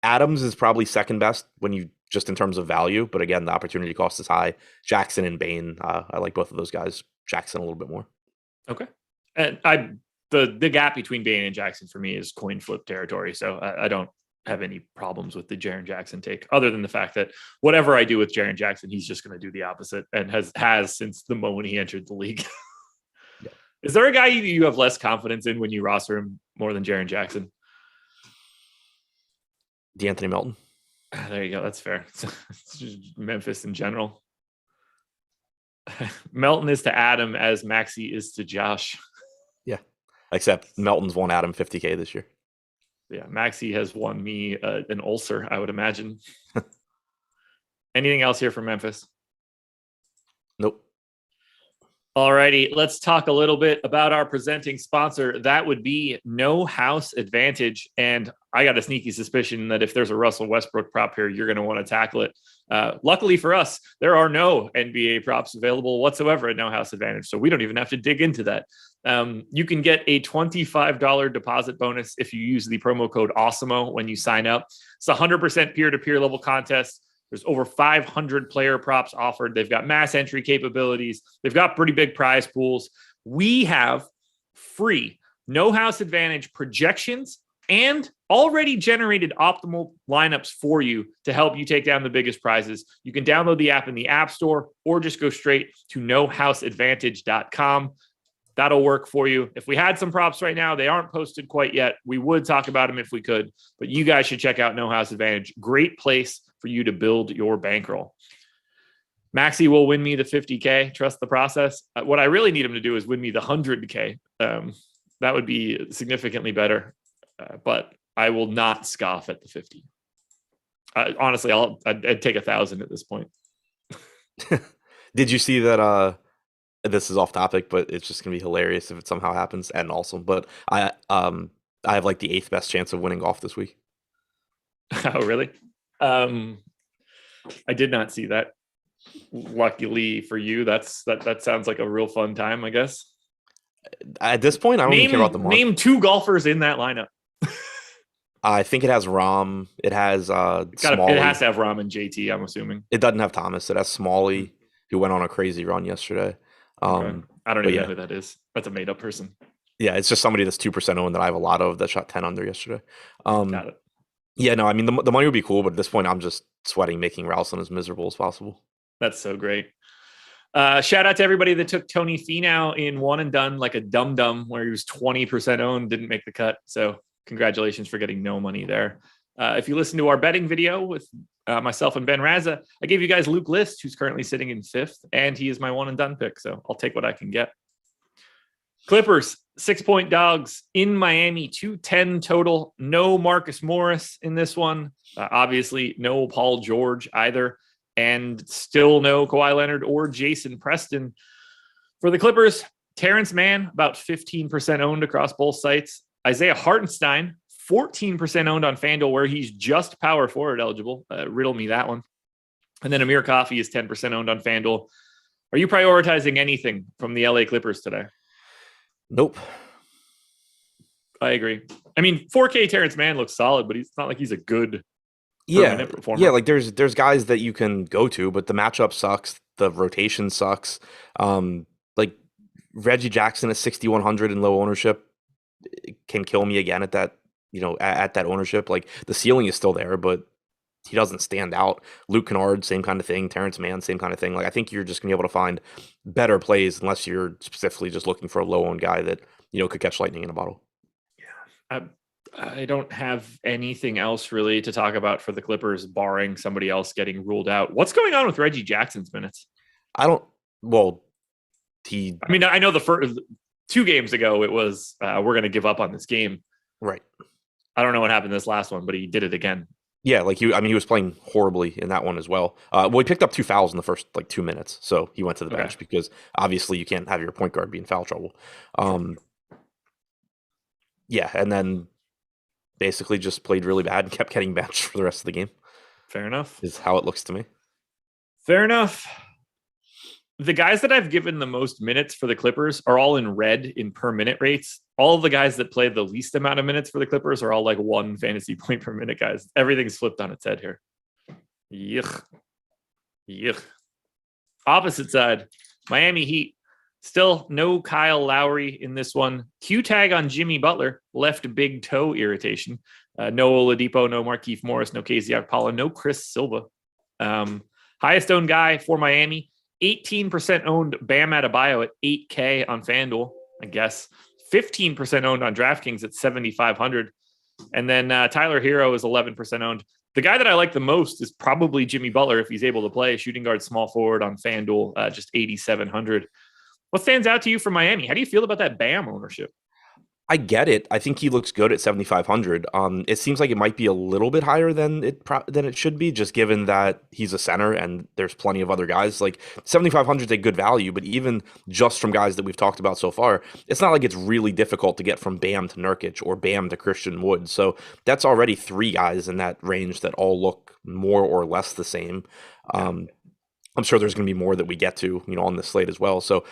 Adams is probably second best when you just in terms of value, but again, the opportunity cost is high. Jackson and Bane, I like both of those guys. Jackson a little bit more. Okay. And I the gap between Bane and Jackson for me is coin flip territory. So I don't have any problems with the Jaren Jackson take, other than the fact that whatever I do with Jaren Jackson, he's just going to do the opposite and has since the moment he entered the league. Yeah. Is there a guy you have less confidence in when you roster him more than Jaren Jackson? DeAnthony Melton. There you go. That's fair. It's just Memphis in general. Melton is to Adam as Maxey is to Josh. Yeah. Except Melton's won Adam $50K this year. Yeah. Maxey has won me an ulcer, I would imagine. Anything else here from Memphis? Nope. All righty. Let's talk a little bit about our presenting sponsor. That would be No House Advantage. And I got a sneaky suspicion that if there's a Russell Westbrook prop here, you're going to want to tackle it. Luckily for us, there are no NBA props available whatsoever at No House Advantage, so we don't even have to dig into that. You can get a $25 deposit bonus if you use the promo code Awesemo when you sign up. It's a 100% peer-to-peer level contest. There's over 500 player props offered. They've got mass entry capabilities. They've got pretty big prize pools. We have free No House Advantage projections and already generated optimal lineups for you to help you take down the biggest prizes. You can download the app in the App Store or just go straight to nohouseadvantage.com. That'll work for you. If we had some props right now, they aren't posted quite yet. We would talk about them if we could, but you guys should check out No House Advantage. Great place for you to build your bankroll. Maxey will win me the 50K. Trust the process. What I really need him to do is win me the 100K. That would be significantly better, but I will not scoff at the 50. Honestly, I'd take 1,000 at this point. Did you see that? This is off topic, but it's just gonna be hilarious if it somehow happens and awesome. But I have like the 8th best chance of winning golf this week. Oh, really? I did not see that. Luckily for you, that sounds like a real fun time, I guess. At this point, I don't even care about the month. Name 2 golfers in that lineup. I think it has Rom. It has Smalley. It has to have Rom and JT, I'm assuming. It doesn't have Thomas. It has Smalley, who went on a crazy run yesterday. Okay. I don't even know who that is. That's a made-up person. Yeah, it's just somebody that's 2% owned that I have a lot of that shot 10 under yesterday. Got it. Yeah, no, I mean, the money would be cool, but at this point, I'm just sweating making Ralston as miserable as possible. That's so great. Shout out to everybody that took Tony Finau in one and done like a dum-dum where he was 20% owned, didn't make the cut. So congratulations for getting no money there. If you listen to our betting video with myself and Ben Raza, I gave you guys Luke List, who's currently sitting in 5th, and he is my one and done pick. So I'll take what I can get. Clippers, 6-point dogs in Miami, 210 total. No Marcus Morris in this one. Obviously, no Paul George either. And still no Kawhi Leonard or Jason Preston. For the Clippers, Terrence Mann, about 15% owned across both sites. Isaiah Hartenstein, 14% owned on FanDuel, where he's just power forward eligible. Riddle me that one. And then Amir Coffey is 10% owned on FanDuel. Are you prioritizing anything from the LA Clippers today? Nope. I agree. I mean, 4K Terrence Mann looks solid, but it's not like he's a good performer. Yeah, like there's guys that you can go to, but the matchup sucks. The rotation sucks. Like Reggie Jackson at 6,100 in low ownership can kill me again at that, at that ownership. Like the ceiling is still there, but he doesn't stand out. Luke Kennard, same kind of thing. Terrence Mann, same kind of thing. Like I think you're just gonna be able to find better plays unless you're specifically just looking for a low owned guy that could catch lightning in a bottle. Yeah, I don't have anything else really to talk about for the Clippers, barring somebody else getting ruled out. What's going on with Reggie Jackson's minutes? I mean, I know the first 2 games ago it was we're going to give up on this game. Right. I don't know what happened this last one, but he did it again. Yeah, like he was playing horribly in that one as well. He picked up 2 fouls in the first 2 minutes, so he went to the bench because obviously you can't have your point guard be in foul trouble. Yeah, and then basically just played really bad and kept getting benched for the rest of the game. Fair enough. Is how it looks to me. Fair enough. The guys that I've given the most minutes for the Clippers are all in red in per minute rates. All of the guys that played the least amount of minutes for the Clippers are all like 1 fantasy point per minute guys. Everything's flipped on its head here. Yuck. Opposite side, Miami Heat, Still no Kyle Lowry in this one. Q tag on Jimmy Butler, left big toe irritation. No Oladipo, no Markieff Morris, no KZ Okpala, no Chris Silva. Highest owned guy for Miami, 18% owned Bam Adebayo at 8K on FanDuel, I guess. 15% owned on DraftKings at 7,500. And then Tyler Hero is 11% owned. The guy that I like the most is probably Jimmy Butler if he's able to play. Shooting guard, small forward on FanDuel, just 8,700. What stands out to you from Miami? How do you feel about that Bam ownership? I get it. I think he looks good at 7,500. It seems like it might be a little bit higher than it should be, just given that he's a center and there's plenty of other guys. Like 7,500 is a good value, but even just from guys that we've talked about so far, it's not like it's really difficult to get from Bam to Nurkic or Bam to Christian Wood. So that's already three guys in that range that all look more or less the same. I'm sure there's going to be more that we get to, on this slate as well. So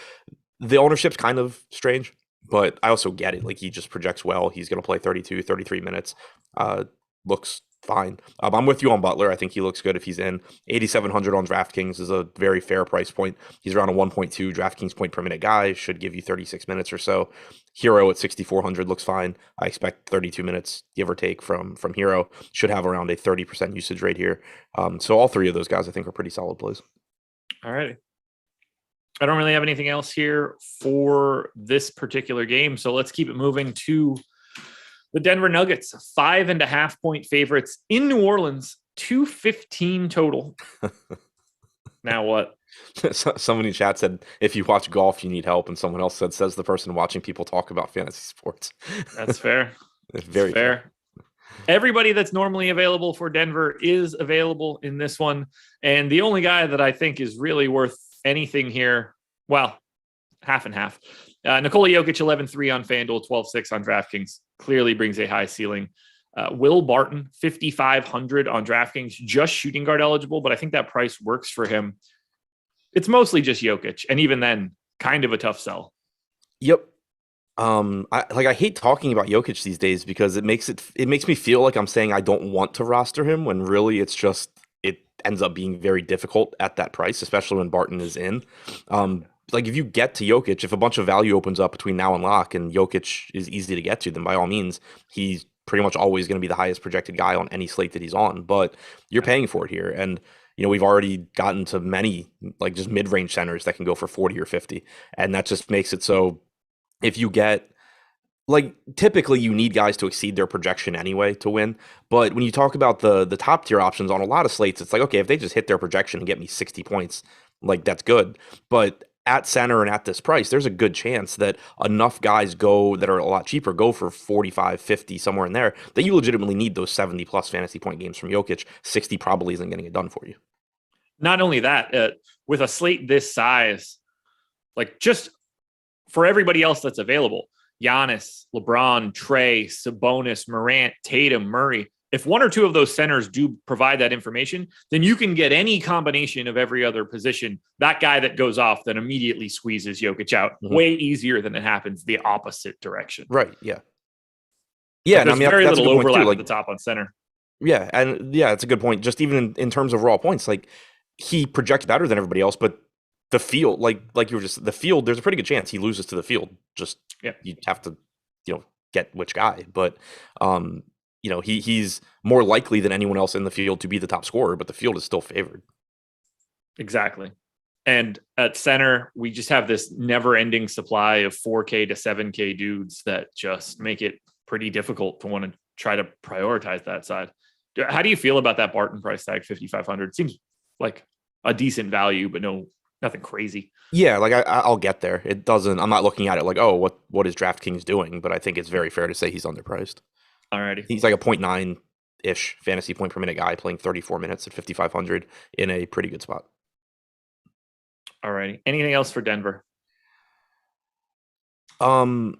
the ownership's kind of strange. But I also get it. Like, he just projects well. He's going to play 32, 33 minutes. Looks fine. I'm with you on Butler. I think he looks good if he's in. 8,700 on DraftKings is a very fair price point. He's around a 1.2 DraftKings point per minute guy. Should give you 36 minutes or so. Hero at 6,400 looks fine. I expect 32 minutes, give or take, from Hero. Should have around a 30% usage rate here. So all three of those guys, I think, are pretty solid plays. All right. I don't really have anything else here for this particular game. So let's keep it moving to the Denver Nuggets, 5.5 point favorites in New Orleans, 215 total. Now what? Someone in chat said, if you watch golf, you need help. And someone else says the person watching people talk about fantasy sports. That's fair. It's very fair. Everybody that's normally available for Denver is available in this one. And the only guy that I think is really worth anything here, well, half and half. Nikola Jokic, 11-3 on FanDuel, 12-6 on DraftKings. Clearly brings a high ceiling. Will Barton, 5,500 on DraftKings, just shooting guard eligible, but I think that price works for him. It's mostly just Jokic, and even then, kind of a tough sell. Yep. I hate talking about Jokic these days because it makes me feel like I'm saying I don't want to roster him when really it ends up being very difficult at that price, especially when Barton is in. Like, if you get to Jokic, if a bunch of value opens up between now and lock and Jokic is easy to get to, then by all means, he's pretty much always going to be the highest projected guy on any slate that he's on. But you're paying for it here. And, we've already gotten to many, like, just mid-range centers that can go for 40 or 50. And that just makes it so if you get, like, typically you need guys to exceed their projection anyway to win. But when you talk about the top tier options on a lot of slates, it's like, okay, if they just hit their projection and get me 60 points, like, that's good. But at center and at this price, there's a good chance that enough guys go that are a lot cheaper, go for 45, 50, somewhere in there, that you legitimately need those 70 plus fantasy point games from Jokic. 60 probably isn't getting it done for you. Not only that, with a slate this size, like, just for everybody else that's available, Giannis, LeBron, Trey, Sabonis, Morant, Tatum, Murray, if one or two of those centers do provide that information, then you can get any combination of every other position. That guy that goes off then immediately squeezes Jokic out way easier than it happens the opposite direction. Right. Yeah. Yeah. There's very little overlap at the top on center. Yeah. And yeah, it's a good point. Just even in terms of raw points, like, he projects better than everybody else, but the field, like you were just, the field, there's a pretty good chance he loses to the field. Just, you have to, get which guy. But, he's more likely than anyone else in the field to be the top scorer, but the field is still favored. Exactly. And at center, we just have this never-ending supply of 4K to 7K dudes that just make it pretty difficult to want to try to prioritize that side. How do you feel about that Barton price tag, 5,500? Seems like a decent value, but nothing crazy. Yeah, like I'll get there. It doesn't. I'm not looking at it like, oh, what is DraftKings doing? But I think it's very fair to say he's underpriced. Alrighty. He's like a 0.9-ish fantasy point per minute guy playing 34 minutes at 5,500 in a pretty good spot. Alrighty. Anything else for Denver? No.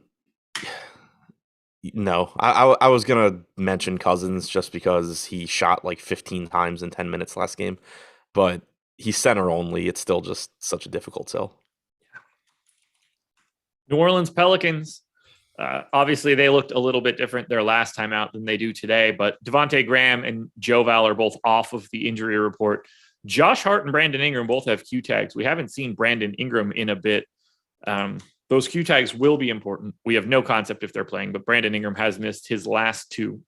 I was gonna mention Cousins just because he shot like 15 times in 10 minutes last game, but he's center only. It's still just such a difficult sell. New Orleans Pelicans. Obviously, they looked a little bit different their last time out than they do today, but Devontae Graham and Joe Val are both off of the injury report. Josh Hart and Brandon Ingram both have Q tags. We haven't seen Brandon Ingram in a bit. Those Q tags will be important. We have no concept if they're playing, but Brandon Ingram has missed his last two.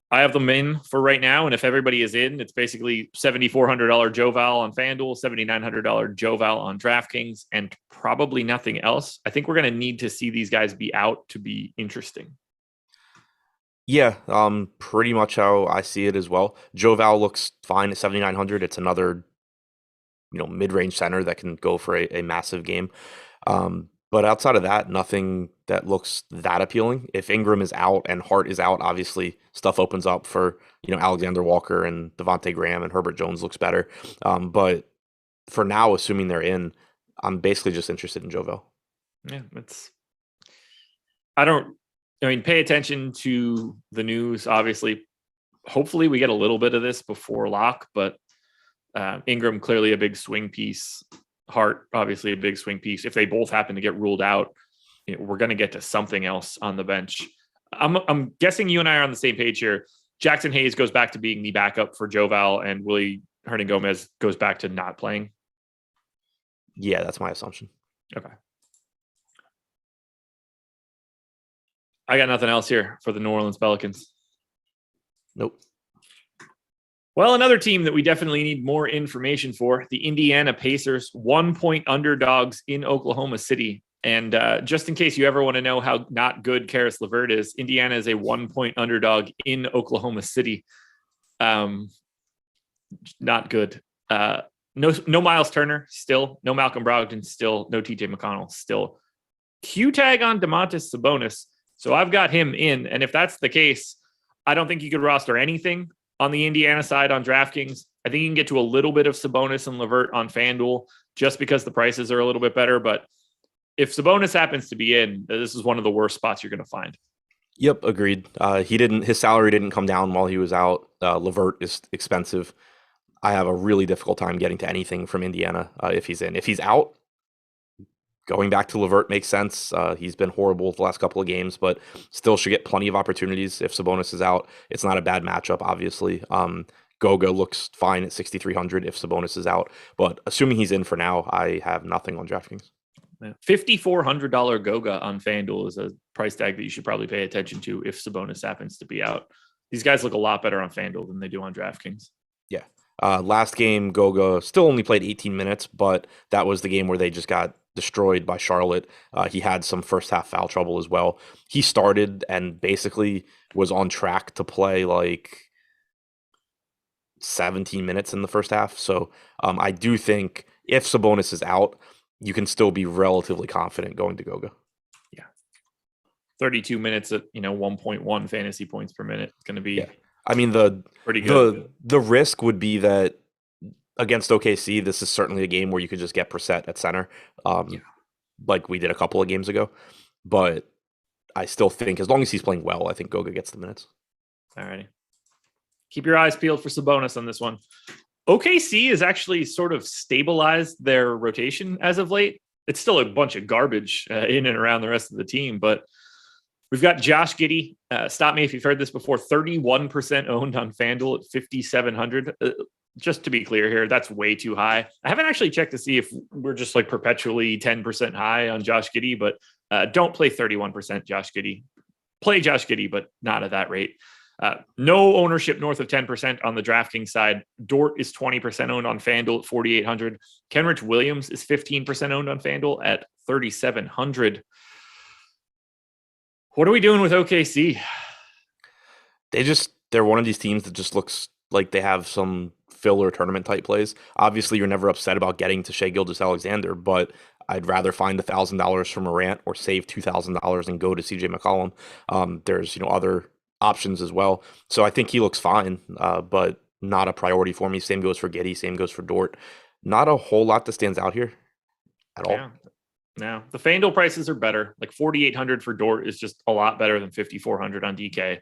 I have them in for right now, and if everybody is in, it's basically $7,400 Joe Val on FanDuel, $7,900 Joe Val on DraftKings, and probably nothing else. I think we're going to need to see these guys be out to be interesting. Yeah, pretty much how I see it as well. Joe Val looks fine at 7,900. It's another, mid-range center that can go for a massive game. But outside of that, nothing that looks that appealing. If Ingram is out and Hart is out, obviously stuff opens up for, Alexander Walker and Devontae Graham, and Herbert Jones looks better. But for now, assuming they're in, I'm basically just interested in Jovel. Yeah, pay attention to the news, obviously. Hopefully we get a little bit of this before lock, but Ingram, clearly a big swing piece. Hart, obviously a big swing piece. If they both happen to get ruled out, we're going to get to something else on the bench. I'm guessing you and I are on the same page here. Jackson Hayes goes back to being the backup for Joe Val, and Willie Hernangomez goes back to not playing. Yeah, that's my assumption. Okay. I got nothing else here for the New Orleans Pelicans. Nope. Well, another team that we definitely need more information for, the Indiana Pacers, 1-point underdogs in Oklahoma City. And just in case you ever want to know how not good Karis LeVert is, Indiana is a 1-point underdog in Oklahoma City. Not good. No Miles Turner still, no Malcolm Brogdon still, no TJ McConnell still. Q tag on Domantas Sabonis. So I've got him in. And if that's the case, I don't think you could roster anything on the Indiana side on DraftKings. I think you can get to a little bit of Sabonis and LeVert on FanDuel just because the prices are a little bit better. But if Sabonis happens to be in, this is one of the worst spots you're going to find. Yep, agreed. His salary didn't come down while he was out. LeVert is expensive. I have a really difficult time getting to anything from Indiana if he's in. If he's out, going back to LeVert makes sense. He's been horrible the last couple of games, but still should get plenty of opportunities if Sabonis is out. It's not a bad matchup, obviously. Goga looks fine at 6,300 if Sabonis is out, but assuming he's in for now, I have nothing on DraftKings. $5,400 Goga on FanDuel is a price tag that you should probably pay attention to if Sabonis happens to be out. These guys look a lot better on FanDuel than they do on DraftKings. Yeah. Last game, Goga still only played 18 minutes, but that was the game where they just got destroyed by Charlotte. He had some first half foul trouble as well. He started and basically was on track to play like 17 minutes in the first half. So I do think if Sabonis is out, you can still be relatively confident going to Goga. Yeah. 32 minutes at 1.1 fantasy points per minute. It's going to be pretty good. The risk would be that against OKC, this is certainly a game where you could just get Brissett at center, like we did a couple of games ago. But I still think as long as he's playing well, I think Goga gets the minutes. All righty. Keep your eyes peeled for Sabonis on this one. OKC has actually sort of stabilized their rotation as of late. It's still a bunch of garbage in and around the rest of the team, but we've got Josh Giddey. Stop me if you've heard this before. 31% owned on FanDuel at 5,700. Just to be clear here, that's way too high. I haven't actually checked to see if we're just like perpetually 10% high on Josh Giddey, but don't play 31% Josh Giddey. Play Josh Giddey, but not at that rate. No ownership north of 10% on the DraftKings side. Dort is 20% owned on FanDuel at 4,800. Kenrich Williams is 15% owned on FanDuel at 3,700. What are we doing with OKC? They're one of these teams that just looks like they have some filler tournament type plays. Obviously, you're never upset about getting to Shai Gilgeous-Alexander, but I'd rather find $1,000 from Morant or save $2,000 and go to CJ McCollum. There's other options as well. So I think he looks fine, but not a priority for me. Same goes for Giddey. Same goes for Dort. Not a whole lot that stands out here at all. No, the FanDuel prices are better. Like 4,800 for Dort is just a lot better than 5,400 on DK.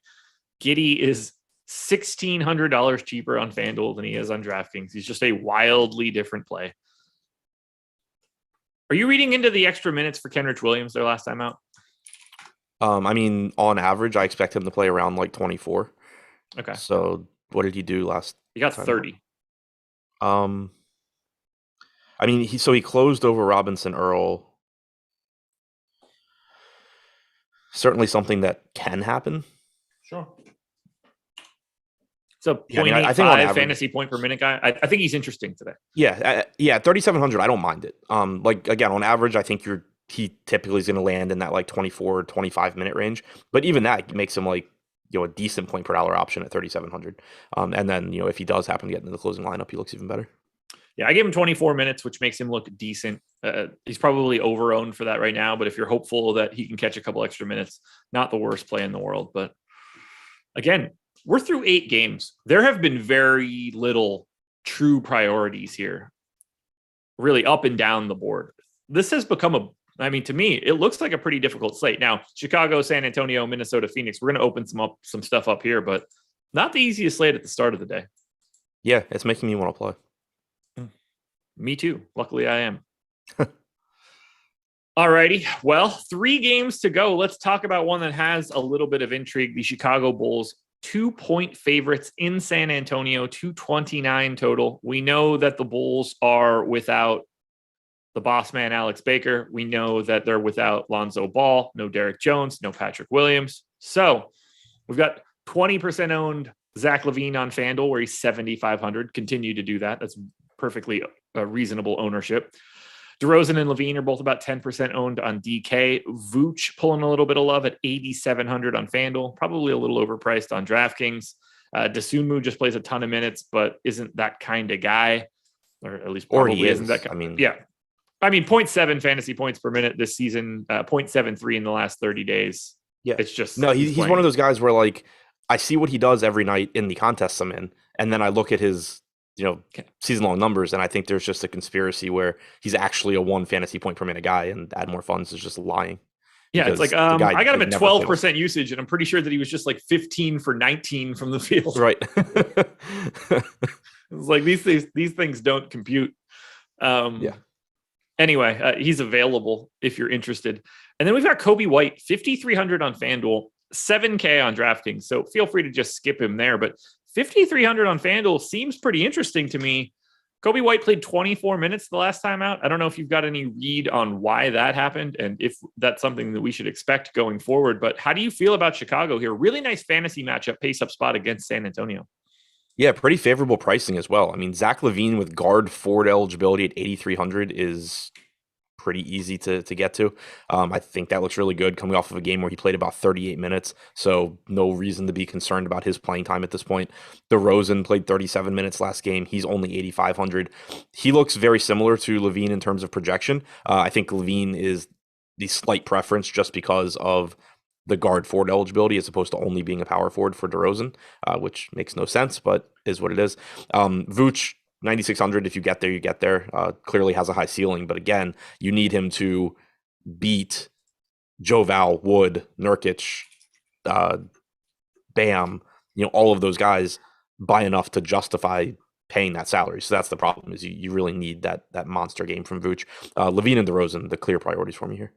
Giddey is $1,600 cheaper on FanDuel than he is on DraftKings. He's just a wildly different play. Are you reading into the extra minutes for Kenrich Williams their last time out? On average, I expect him to play around like 24. Okay. So what did he do last? He got 30. I mean, he closed over Robinson Earl. Certainly something that can happen. Sure. So Yeah, I mean, I think on 0.85 average, fantasy point per minute guy. I think he's interesting today. yeah, 3,700. I don't mind it. Like again, on average, I think he typically is going to land in that like 24, 25 minute range. But even that makes him like a decent point per dollar option at 3,700. And then if he does happen to get into the closing lineup, he looks even better. Yeah, I gave him 24 minutes, which makes him look decent. He's probably over-owned for that right now, but if you're hopeful that he can catch a couple extra minutes, not the worst play in the world. But again, we're through 8 games. There have been very little true priorities here, really up and down the board. This has become to me, it looks like a pretty difficult slate. Now, Chicago, San Antonio, Minnesota, Phoenix, we're going to open some stuff up here, but not the easiest slate at the start of the day. Yeah, it's making me want to play. Me too. Luckily, I am. All righty. Well, 3 games to go. Let's talk about one that has a little bit of intrigue. The Chicago Bulls, 2-point favorites in San Antonio, 229 total. We know that the Bulls are without the boss man, Alex Baker. We know that they're without Lonzo Ball, no Derek Jones, no Patrick Williams. So we've got 20% owned Zach LaVine on FanDuel, where he's 7,500. Continue to do that. That's perfectly reasonable ownership. DeRozan and LaVine are both about 10% owned on DK. Vooch pulling a little bit of love at 8,700 on FanDuel, probably a little overpriced on DraftKings. Dosunmu just plays a ton of minutes, but isn't that kind of guy, or at least probably isn't that kind. I mean, 0.7 fantasy points per minute this season, 0.73 in the last 30 days. Yeah, it's just he's one of those guys where like I see what he does every night in the contests I'm in, and then I look at his season-long numbers, and I think there's just a conspiracy where he's actually a 1 fantasy point per minute guy, and Add More Funds is just lying. Yeah, it's like I got him at 12% usage, and I'm pretty sure that he was just like 15 for 19 from the field. Right. It's like these things don't compute. Anyway, he's available if you're interested. And then we've got Kobe White, 5,300 on FanDuel, 7K on DraftKings. So feel free to just skip him there. But 5,300 on FanDuel seems pretty interesting to me. Kobe White played 24 minutes the last time out. I don't know if you've got any read on why that happened and if that's something that we should expect going forward. But how do you feel about Chicago here? Really nice fantasy matchup, pace-up spot against San Antonio. Yeah, pretty favorable pricing as well. I mean, Zach LaVine with guard forward eligibility at 8,300 is pretty easy to get to. I think that looks really good coming off of a game where he played about 38 minutes. So no reason to be concerned about his playing time at this point. DeRozan played 37 minutes last game. He's only 8,500. He looks very similar to LaVine in terms of projection. I think LaVine is the slight preference just because of the guard forward eligibility as opposed to only being a power forward for DeRozan, which makes no sense, but is what it is. Vooch, 9,600. If you get there, you get there. Clearly has a high ceiling, but again, you need him to beat Joval, Wood, Nurkic, Bam, all of those guys by enough to justify paying that salary. So that's the problem, is you really need that monster game from Vooch. LaVine and DeRozan, the clear priorities for me here.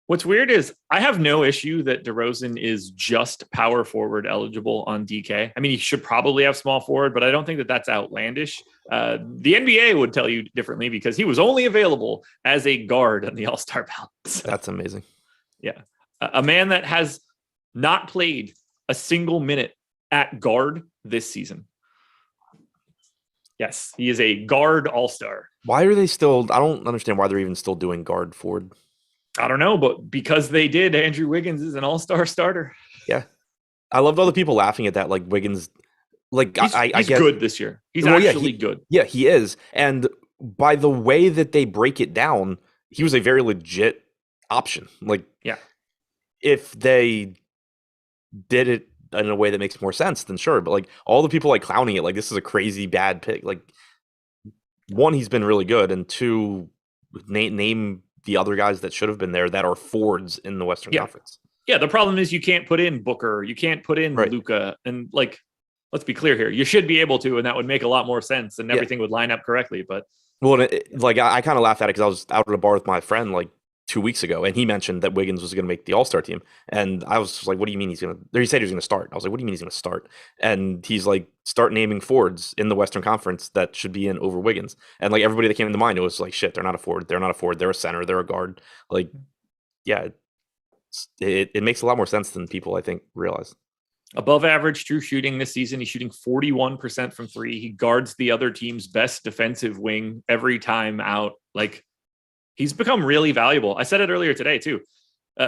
What's weird is I have no issue that DeRozan is just power forward eligible on DK. I mean, he should probably have small forward, but I don't think that that's outlandish. The NBA would tell you differently because he was only available as a guard on the All-Star ballot. So, that's amazing. Yeah. A man that has not played a single minute at guard this season. Yes, he is a guard All-Star. Why are they still – I don't understand why they're even still doing guard forward. I don't know, but because they did, Andrew Wiggins is an all-star starter. Yeah. I loved all the people laughing at that. Like Wiggins, like he's I get good this year. He's actually good. Yeah, he is. And by the way that they break it down, he was a very legit option. Like, yeah, if they did it in a way that makes more sense, then sure. But like all the people like clowning it, like this is a crazy bad pick. Like, one, he's been really good, and two, name the other guys that should have been there that are forwards in the Western Conference. Yeah, the problem is you can't put in Booker, you can't put in Luka, and like, let's be clear here, you should be able to, and that would make a lot more sense, and everything would line up correctly. But I kind of laughed at it because I was out at a bar with my friend like 2 weeks ago, and he mentioned that Wiggins was going to make the All-Star team. And I was just like, what do you mean he's going to, he said he was going to start. I was like, what do you mean he's going to start? And he's like, start naming forwards in the Western Conference that should be in over Wiggins. And like everybody that came to mind, it was like, shit, they're not a forward. They're not a forward. They're a center. They're a guard. Like, yeah, it makes a lot more sense than people, I think, realize. Above average true shooting this season. He's shooting 41% from three. He guards the other team's best defensive wing every time out. Like, he's become really valuable. I said it earlier today too.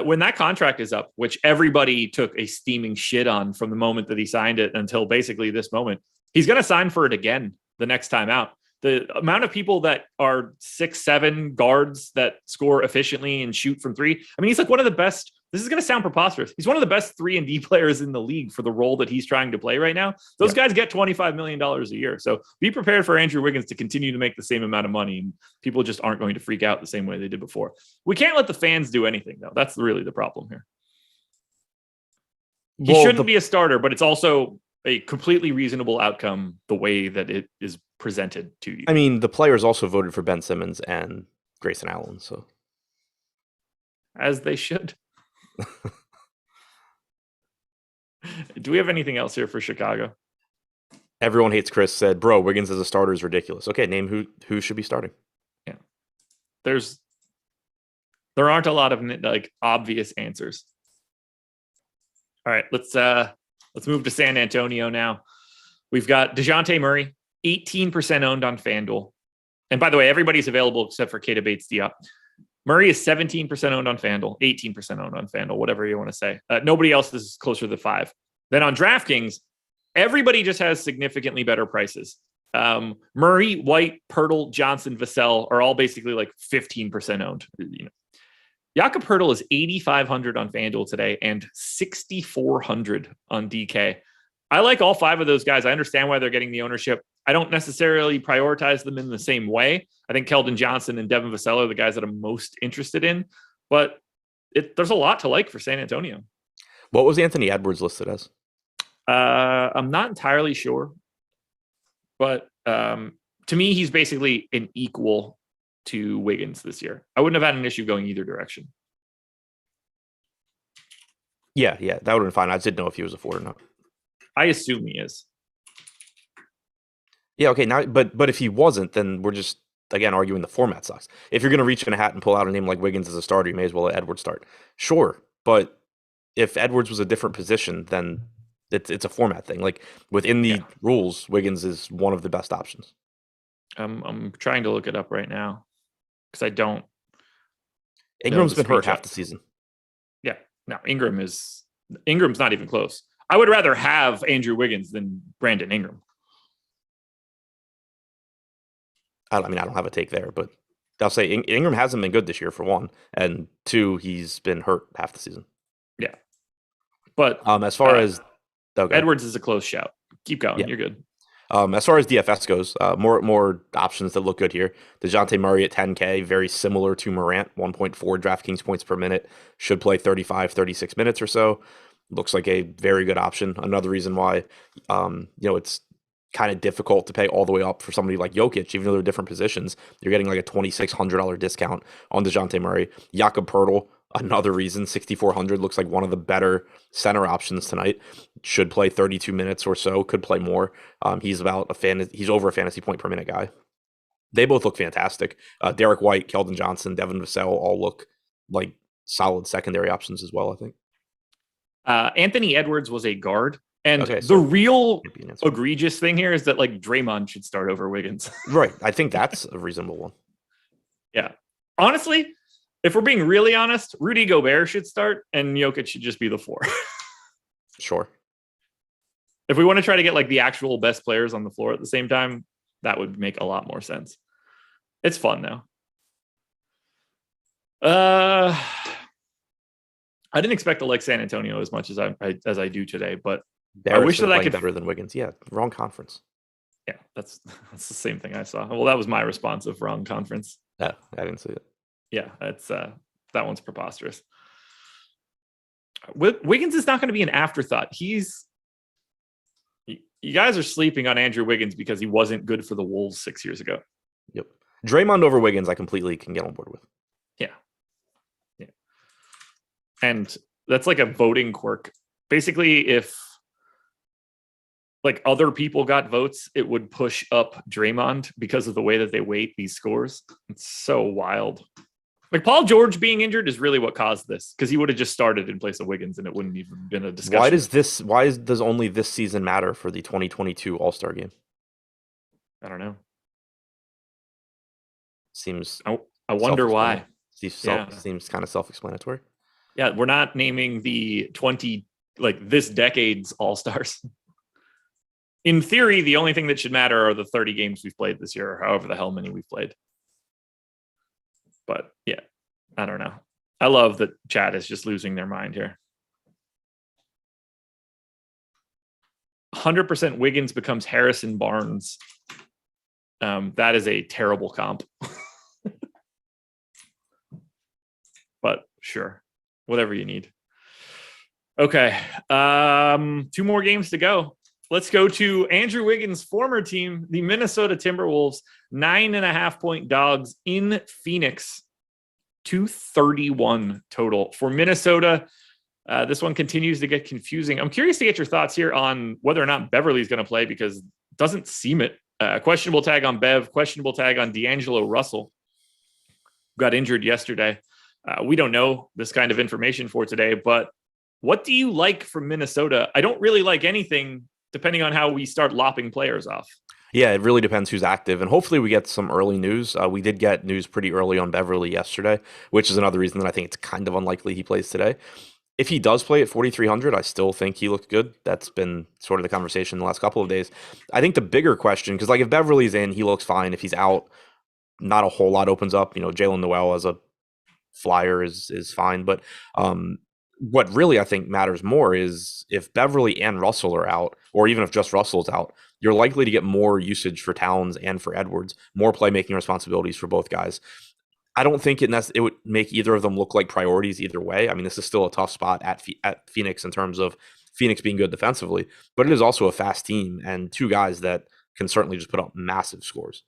When that contract is up, which everybody took a steaming shit on from the moment that he signed it until basically this moment, he's going to sign for it again the next time out. The amount of people that are 6'7" guards that score efficiently and shoot from three. I mean, he's like one of the best. This is going to sound preposterous. He's one of the best 3-and-D players in the league for the role that he's trying to play right now. Those guys get $25 million a year. So be prepared for Andrew Wiggins to continue to make the same amount of money. And people just aren't going to freak out the same way they did before. We can't let the fans do anything, though. That's really the problem here. He shouldn't be a starter, but it's also a completely reasonable outcome the way that it is presented to you. I mean, the players also voted for Ben Simmons and Grayson Allen, so. As they should. Do we have anything else here for Chicago? Everyone hates Chris said, bro, Wiggins as a starter is ridiculous. Okay, name who should be starting. Yeah. There aren't a lot of like obvious answers. All right, let's move to San Antonio now. We've got DeJounte Murray, 18% owned on FanDuel. And by the way, everybody's available except for Keita Bates-Diop. Murray is 17% owned on FanDuel, 18% owned on FanDuel, whatever you want to say. Nobody else is closer to 5. Then on DraftKings, everybody just has significantly better prices. Murray, White, Pirtle, Johnson, Vassell are all basically like 15% owned. Jakob Pirtle is 8,500 on FanDuel today and 6,400 on DK. I like all 5 of those guys. I understand why they're getting the ownership. I don't necessarily prioritize them in the same way. I think Keldon Johnson and Devin Vassell are the guys that I'm most interested in, but there's a lot to like for San Antonio. What was Anthony Edwards listed as? I'm not entirely sure, but to me, he's basically an equal to Wiggins this year. I wouldn't have had an issue going either direction. Yeah, that would have been fine. I just didn't know if he was a forward or not. I assume he is. Yeah, okay. Now, but if he wasn't, then we're just again arguing the format sucks. If you're going to reach in a hat and pull out a name like Wiggins as a starter, you may as well let Edwards start. Sure, but if Edwards was a different position, then it's a format thing. Like within the rules, Wiggins is one of the best options. I'm trying to look it up right now because I don't. Ingram's been hurt half the season. Yeah, no, Ingram's not even close. I would rather have Andrew Wiggins than Brandon Ingram. I don't have a take there, but I'll say Ingram hasn't been good this year for one, and 2, he's been hurt half the season. Yeah, but as far as Edwards is a close shout. Keep going. You're good. As far as DFS goes, more options that look good here. DeJounte Murray at 10K, very similar to Morant, 1.4 DraftKings points per minute, should play 35, 36 minutes or so. Looks like a very good option. Another reason why, it's kind of difficult to pay all the way up for somebody like Jokic, even though they're different positions. You're getting like a $2,600 discount on DeJounte Murray. Jakob Pirtle, another reason, 6,400 looks like one of the better center options tonight. Should play 32 minutes or so, could play more. He's over a fantasy point per minute guy. They both look fantastic. Derek White, Keldon Johnson, Devin Vassell all look like solid secondary options as well, I think. Anthony Edwards was a guard. And the real egregious thing here is that like Draymond should start over Wiggins. Right. I think that's a reasonable one. Yeah. Honestly, if we're being really honest, Rudy Gobert should start and Jokic should just be the 4. Sure. If we want to try to get like the actual best players on the floor at the same time, that would make a lot more sense. It's fun though. I didn't expect to like San Antonio as much as I do today, but I wish that I could better than Wiggins. Yeah, wrong conference. Yeah, that's the same thing I saw. Well, that was my response of wrong conference. Yeah, I didn't see it. Yeah, that's that one's preposterous. Wiggins is not going to be an afterthought. You guys are sleeping on Andrew Wiggins because he wasn't good for the Wolves 6 years ago. Yep. Draymond over Wiggins, I completely can get on board with. Yeah. And that's like a voting quirk. Basically, if like other people got votes, it would push up Draymond because of the way that they weight these scores. It's so wild. Like Paul George being injured is really what caused this, because he would have just started in place of Wiggins and it wouldn't even been a discussion. Does only this season matter for the 2022 All-Star game? I don't know. Seems I wonder why. Seems kind of self-explanatory. Yeah, we're not naming the this decade's All-Stars. In theory, the only thing that should matter are the 30 games we've played this year, or however the hell many we've played. But yeah, I don't know. I love that chat is just losing their mind here. 100% Wiggins becomes Harrison Barnes. That is a terrible comp. But sure, whatever you need. Okay, 2 more games to go. Let's go to Andrew Wiggins' former team, the Minnesota Timberwolves, 9.5-point dogs in Phoenix. 231 total for Minnesota. This one continues to get confusing. I'm curious to get your thoughts here on whether or not Beverly's going to play, because it doesn't seem it. Questionable tag on Bev, questionable tag on D'Angelo Russell, who got injured yesterday. We don't know this kind of information for today, but what do you like from Minnesota? I don't really like anything, depending on how we start lopping players off. Yeah, it really depends who's active, and hopefully we get some early news. We did get news pretty early on Beverly yesterday, which is another reason that I think it's kind of unlikely he plays today. If he does play at 4,300, I still think he looked good. That's been sort of the conversation in the last couple of days. I think the bigger question, because like if Beverly's in, he looks fine. If he's out, not a whole lot opens up. Jalen Noel as a flyer is fine, but what really I think matters more is if Beverly and Russell are out, or even if just Russell's out, you're likely to get more usage for Towns and for Edwards, more playmaking responsibilities for both guys. I don't think it would make either of them look like priorities either way. I mean, this is still a tough spot at Phoenix in terms of Phoenix being good defensively, but it is also a fast team and 2 guys that can certainly just put up massive scores.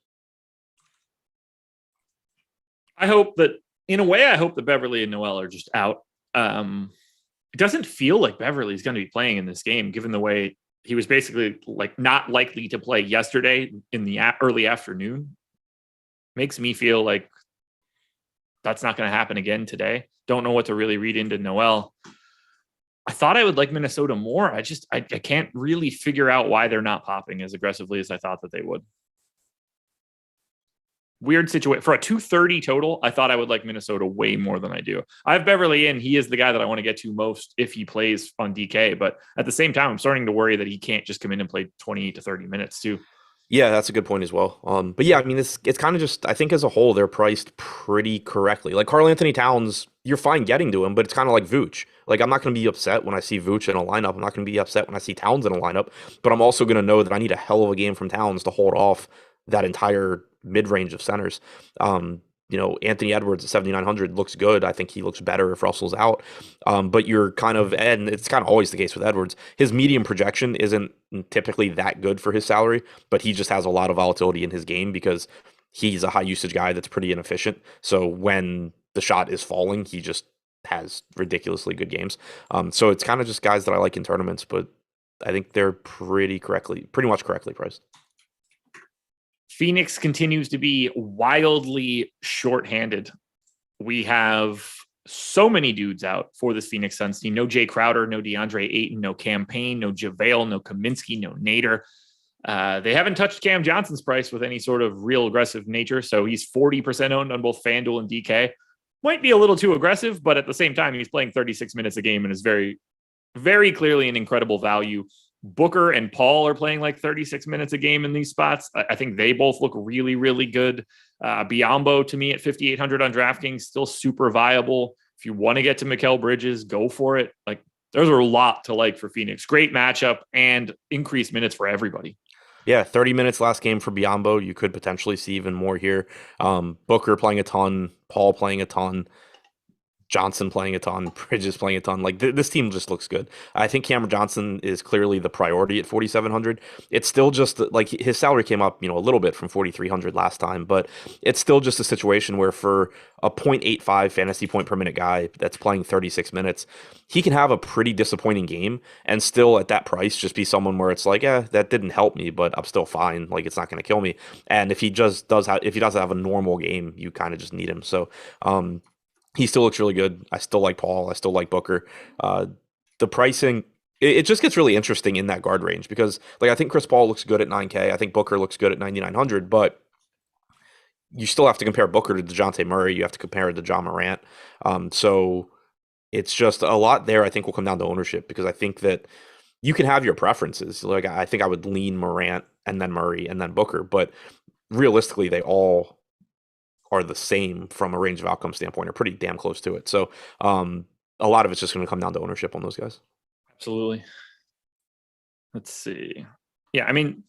I hope that Beverly and Noel are just out. It doesn't feel like Beverly's going to be playing in this game, given the way he was basically like not likely to play yesterday in the early afternoon. Makes me feel like that's not going to happen again today. Don't know what to really read into Noel. I thought I would like Minnesota more. I can't really figure out why they're not popping as aggressively as I thought that they would. Weird situation. For a 230 total, I thought I would like Minnesota way more than I do. I have Beverly in. He is the guy that I want to get to most if he plays on DK. But at the same time, I'm starting to worry that he can't just come in and play 20 to 30 minutes too. Yeah, that's a good point as well. But yeah, I mean, it's kind of just, I think as a whole, they're priced pretty correctly. Like Karl Anthony Towns, you're fine getting to him, but it's kind of like Vooch. Like I'm not going to be upset when I see Vooch in a lineup. I'm not going to be upset when I see Towns in a lineup, but I'm also going to know that I need a hell of a game from Towns to hold off that entire mid-range of centers. Anthony Edwards at 7,900 looks good. I think he looks better if Russell's out. But you're and it's kind of always the case with Edwards. His medium projection isn't typically that good for his salary, but he just has a lot of volatility in his game because he's a high usage guy that's pretty inefficient. So when the shot is falling, he just has ridiculously good games. So it's kind of just guys that I like in tournaments, but I think they're pretty much correctly priced. Phoenix continues to be wildly shorthanded. We have so many dudes out for this Phoenix Suns team. No Jay Crowder, no DeAndre Ayton, no Cam Payne, no JaVale, no Kaminsky, no Nader. They haven't touched Cam Johnson's price with any sort of real aggressive nature, so he's 40% owned on both FanDuel and DK. Might be a little too aggressive, but at the same time, he's playing 36 minutes a game and is very, very clearly an incredible value. Booker and Paul are playing like 36 minutes a game in these spots. I think they both look really, really good. Biyombo to me at 5,800 on DraftKings, still super viable. If you want to get to Mikal Bridges, go for it. Like there's a lot to like for Phoenix. Great matchup and increased minutes for everybody. Yeah, 30 minutes last game for Biyombo. You could potentially see even more here. Booker playing a ton, Paul playing a ton. Johnson playing a ton, Bridges playing a ton. Like this team just looks good. I think Cameron Johnson is clearly the priority at 4,700. It's still just like his salary came up, a little bit from 4,300 last time, but it's still just a situation where for a 0.85 fantasy point per minute guy that's playing 36 minutes, he can have a pretty disappointing game and still at that price just be someone where it's like, yeah, that didn't help me, but I'm still fine. Like it's not going to kill me. And if he doesn't have a normal game, you kind of just need him. So, he still looks really good. I still like Paul. I still like Booker. The pricing, it just gets really interesting in that guard range because, like, I think Chris Paul looks good at 9K. I think Booker looks good at 9,900, but you still have to compare Booker to DeJounte Murray. You have to compare it to John Morant. So it's just a lot there. I think will come down to ownership because I think that you can have your preferences. Like, I think I would lean Morant and then Murray and then Booker, but realistically, they all are the same from a range of outcome standpoint, or pretty damn close to it. So a lot of it's just going to come down to ownership on those guys. Absolutely. Let's see. Yeah, I mean,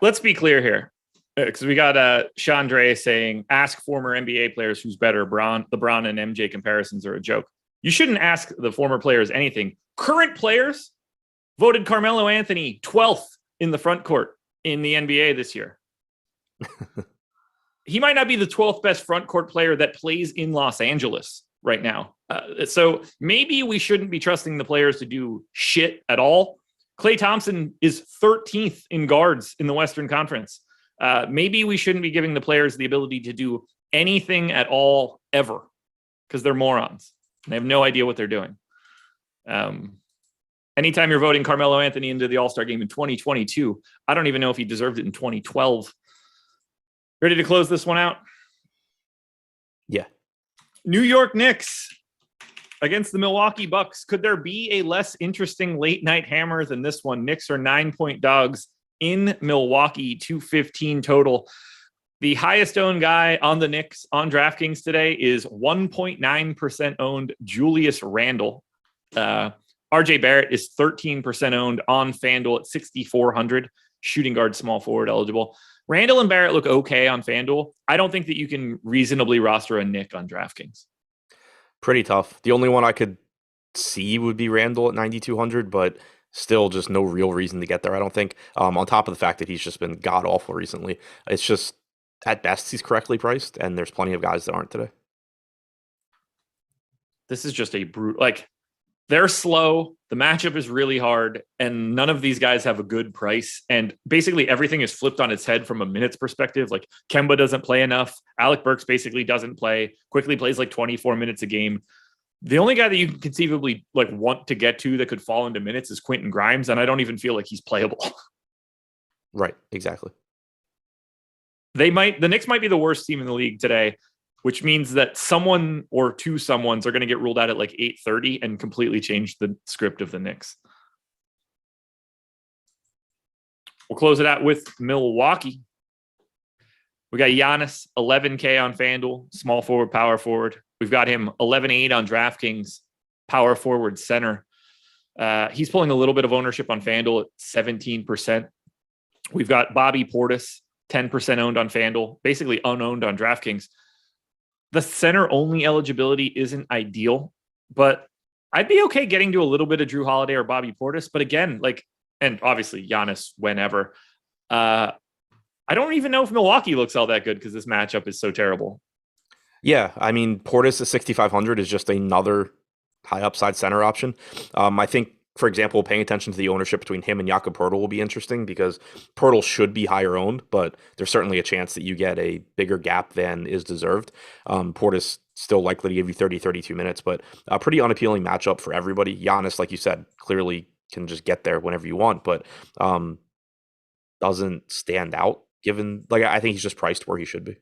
let's be clear here. Because we got Chandre saying, ask former NBA players who's better. LeBron and MJ comparisons are a joke. You shouldn't ask the former players anything. Current players voted Carmelo Anthony 12th in the front court in the NBA this year. He might not be the 12th best front court player that plays in Los Angeles right now. So maybe we shouldn't be trusting the players to do shit at all. Klay Thompson is 13th in guards in the Western Conference. Maybe we shouldn't be giving the players the ability to do anything at all ever because they're morons. They have no idea what they're doing. Anytime you're voting Carmelo Anthony into the All-Star game in 2022, I don't even know if he deserved it in 2012. Ready to close this one out? Yeah. New York Knicks against the Milwaukee Bucks. Could there be a less interesting late night hammer than this one? Knicks are 9-point dogs in Milwaukee, 215 total. The highest owned guy on the Knicks on DraftKings today is 1.9% owned Julius Randle. RJ Barrett is 13% owned on FanDuel at 6,400. Shooting guard, small forward eligible. Randall and Barrett look okay on FanDuel. I don't think that you can reasonably roster a Nick on DraftKings. Pretty tough. The only one I could see would be Randall at 9,200, but still just no real reason to get there, I don't think. On top of the fact that he's just been god-awful recently. It's just, at best, he's correctly priced, and there's plenty of guys that aren't today. This is just a brutal... Like, they're slow. The matchup is really hard, and none of these guys have a good price. And basically everything is flipped on its head from a minutes perspective. Like Kemba doesn't play enough. Alec Burks basically doesn't play. Quickly plays like 24 minutes a game. The only guy that you can conceivably like want to get to that could fall into minutes is Quentin Grimes, and I don't even feel like he's playable. Right, exactly. The Knicks might be the worst team in the league today, which means that someone or two someones are going to get ruled out at like 8:30 and completely change the script of the Knicks. We'll close it out with Milwaukee. We got Giannis, 11K on FanDuel, small forward, power forward. We've got him 11.8 on DraftKings, power forward center. He's pulling a little bit of ownership on FanDuel at 17%. We've got Bobby Portis, 10% owned on FanDuel, basically unowned on DraftKings. The center-only eligibility isn't ideal, but I'd be okay getting to a little bit of Drew Holiday or Bobby Portis. But again, like, and obviously Giannis whenever. I don't even know if Milwaukee looks all that good because this matchup is so terrible. Yeah, I mean, Portis at 6,500 is just another high upside center option. I think, for example, paying attention to the ownership between him and Jakob Poeltl will be interesting because Poeltl should be higher owned, but there's certainly a chance that you get a bigger gap than is deserved. Portis still likely to give you 30, 32 minutes, but a pretty unappealing matchup for everybody. Giannis, like you said, clearly can just get there whenever you want, but doesn't stand out given, like, I think he's just priced where he should be.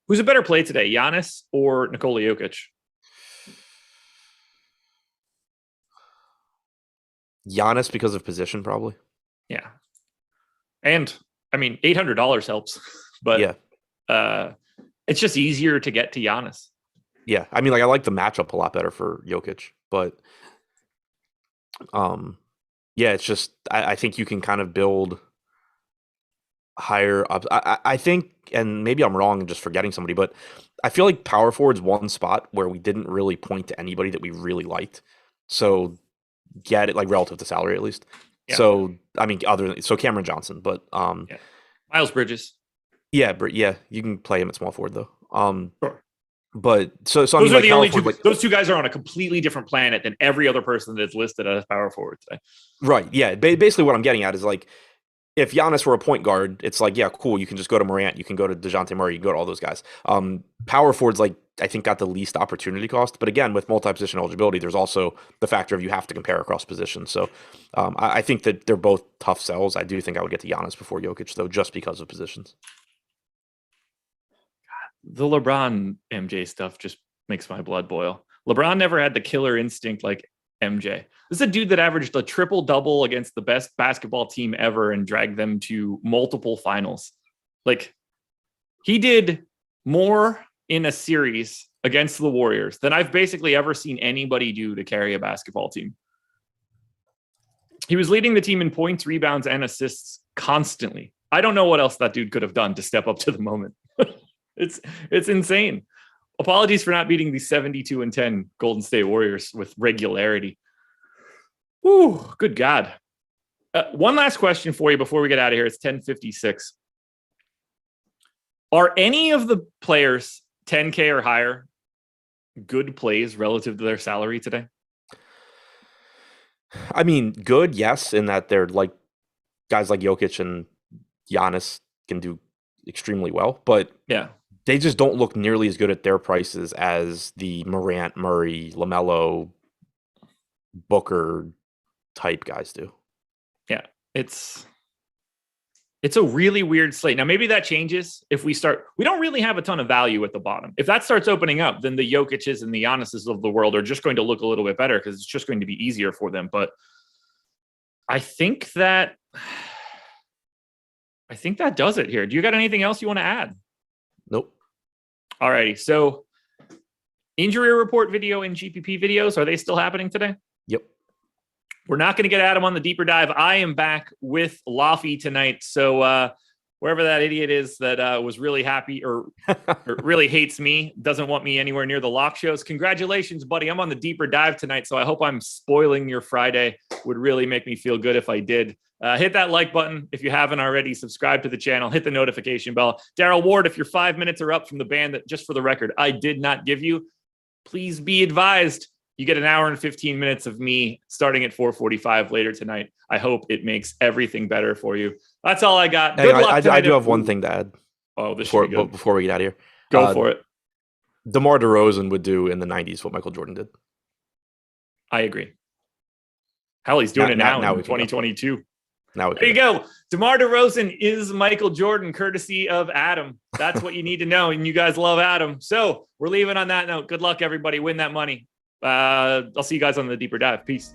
Who's a better play today, Giannis or Nikola Jokic? Giannis because of position, probably. Yeah. And, I mean, $800 helps, but yeah. It's just easier to get to Giannis. Yeah, I mean, like, I like the matchup a lot better for Jokic, but yeah, it's just, I think you can kind of build higher up. I think, and maybe I'm wrong and just forgetting somebody, but I feel like power forward's one spot where we didn't really point to anybody that we really liked. So get it, like relative to salary at least. Yeah. So I mean, Cameron Johnson, but yeah. Miles Bridges. Yeah, you can play him at small forward though. Sure. But so those I mean, are like the only two. Forward, those two guys are on a completely different planet than every other person that's listed as power forward today. Right. Yeah. Basically, what I'm getting at is like, if Giannis were a point guard, it's like, yeah, cool. You can just go to Morant. You can go to DeJounte Murray. You can go to all those guys. Power forwards, like, I think got the least opportunity cost. But again, with multi-position eligibility, there's also the factor of you have to compare across positions. So I think that they're both tough sells. I do think I would get to Giannis before Jokic, though, just because of positions. The LeBron MJ stuff just makes my blood boil. LeBron never had the killer instinct like MJ. This is a dude that averaged a triple-double against the best basketball team ever and dragged them to multiple finals. Like, he did more in a series against the Warriors than I've basically ever seen anybody do to carry a basketball team. He was leading the team in points, rebounds, and assists constantly. I don't know what else that dude could have done to step up to the moment. It's insane. Apologies for not beating the 72-10 Golden State Warriors with regularity. Ooh, good God. One last question for you before we get out of here. It's 10:56. Are any of the players 10K or higher good plays relative to their salary today? I mean, good, yes, in that they're like guys like Jokic and Giannis can do extremely well, but yeah, they just don't look nearly as good at their prices as the Morant, Murray, LaMelo, Booker type guys do. Yeah, it's a really weird slate. Now, maybe that changes if we don't really have a ton of value at the bottom. If that starts opening up, then the Jokic's and the Giannis's of the world are just going to look a little bit better because it's just going to be easier for them. But I think that does it here. Do you got anything else you want to add? Nope. All righty. So injury report video and GPP videos, are they still happening today? Yep. We're not going to get Adam on the deeper dive. I am back with Laffy tonight. So wherever that idiot is that was really happy or really hates me, doesn't want me anywhere near the lock shows. Congratulations, buddy. I'm on the deeper dive tonight. So I hope I'm spoiling your Friday. Would really make me feel good if I did. Hit that like button if you haven't already. Subscribe to the channel. Hit the notification bell. Daryl Ward, if your 5 minutes are up from the band that, just for the record, I did not give you, please be advised you get an hour and 15 minutes of me starting at 4:45 later tonight. I hope it makes everything better for you. That's all I got. Good luck. I do have one thing to add. Oh, before we get out of here. Go for it. DeMar DeRozan would do in the 90s what Michael Jordan did. I agree. Hell, he's doing it now in 2022. There you go. DeMar DeRozan is Michael Jordan, courtesy of Adam. That's what you need to know, and you guys love Adam. So we're leaving on that note. Good luck, everybody. Win that money. I'll see you guys on the deeper dive. Peace.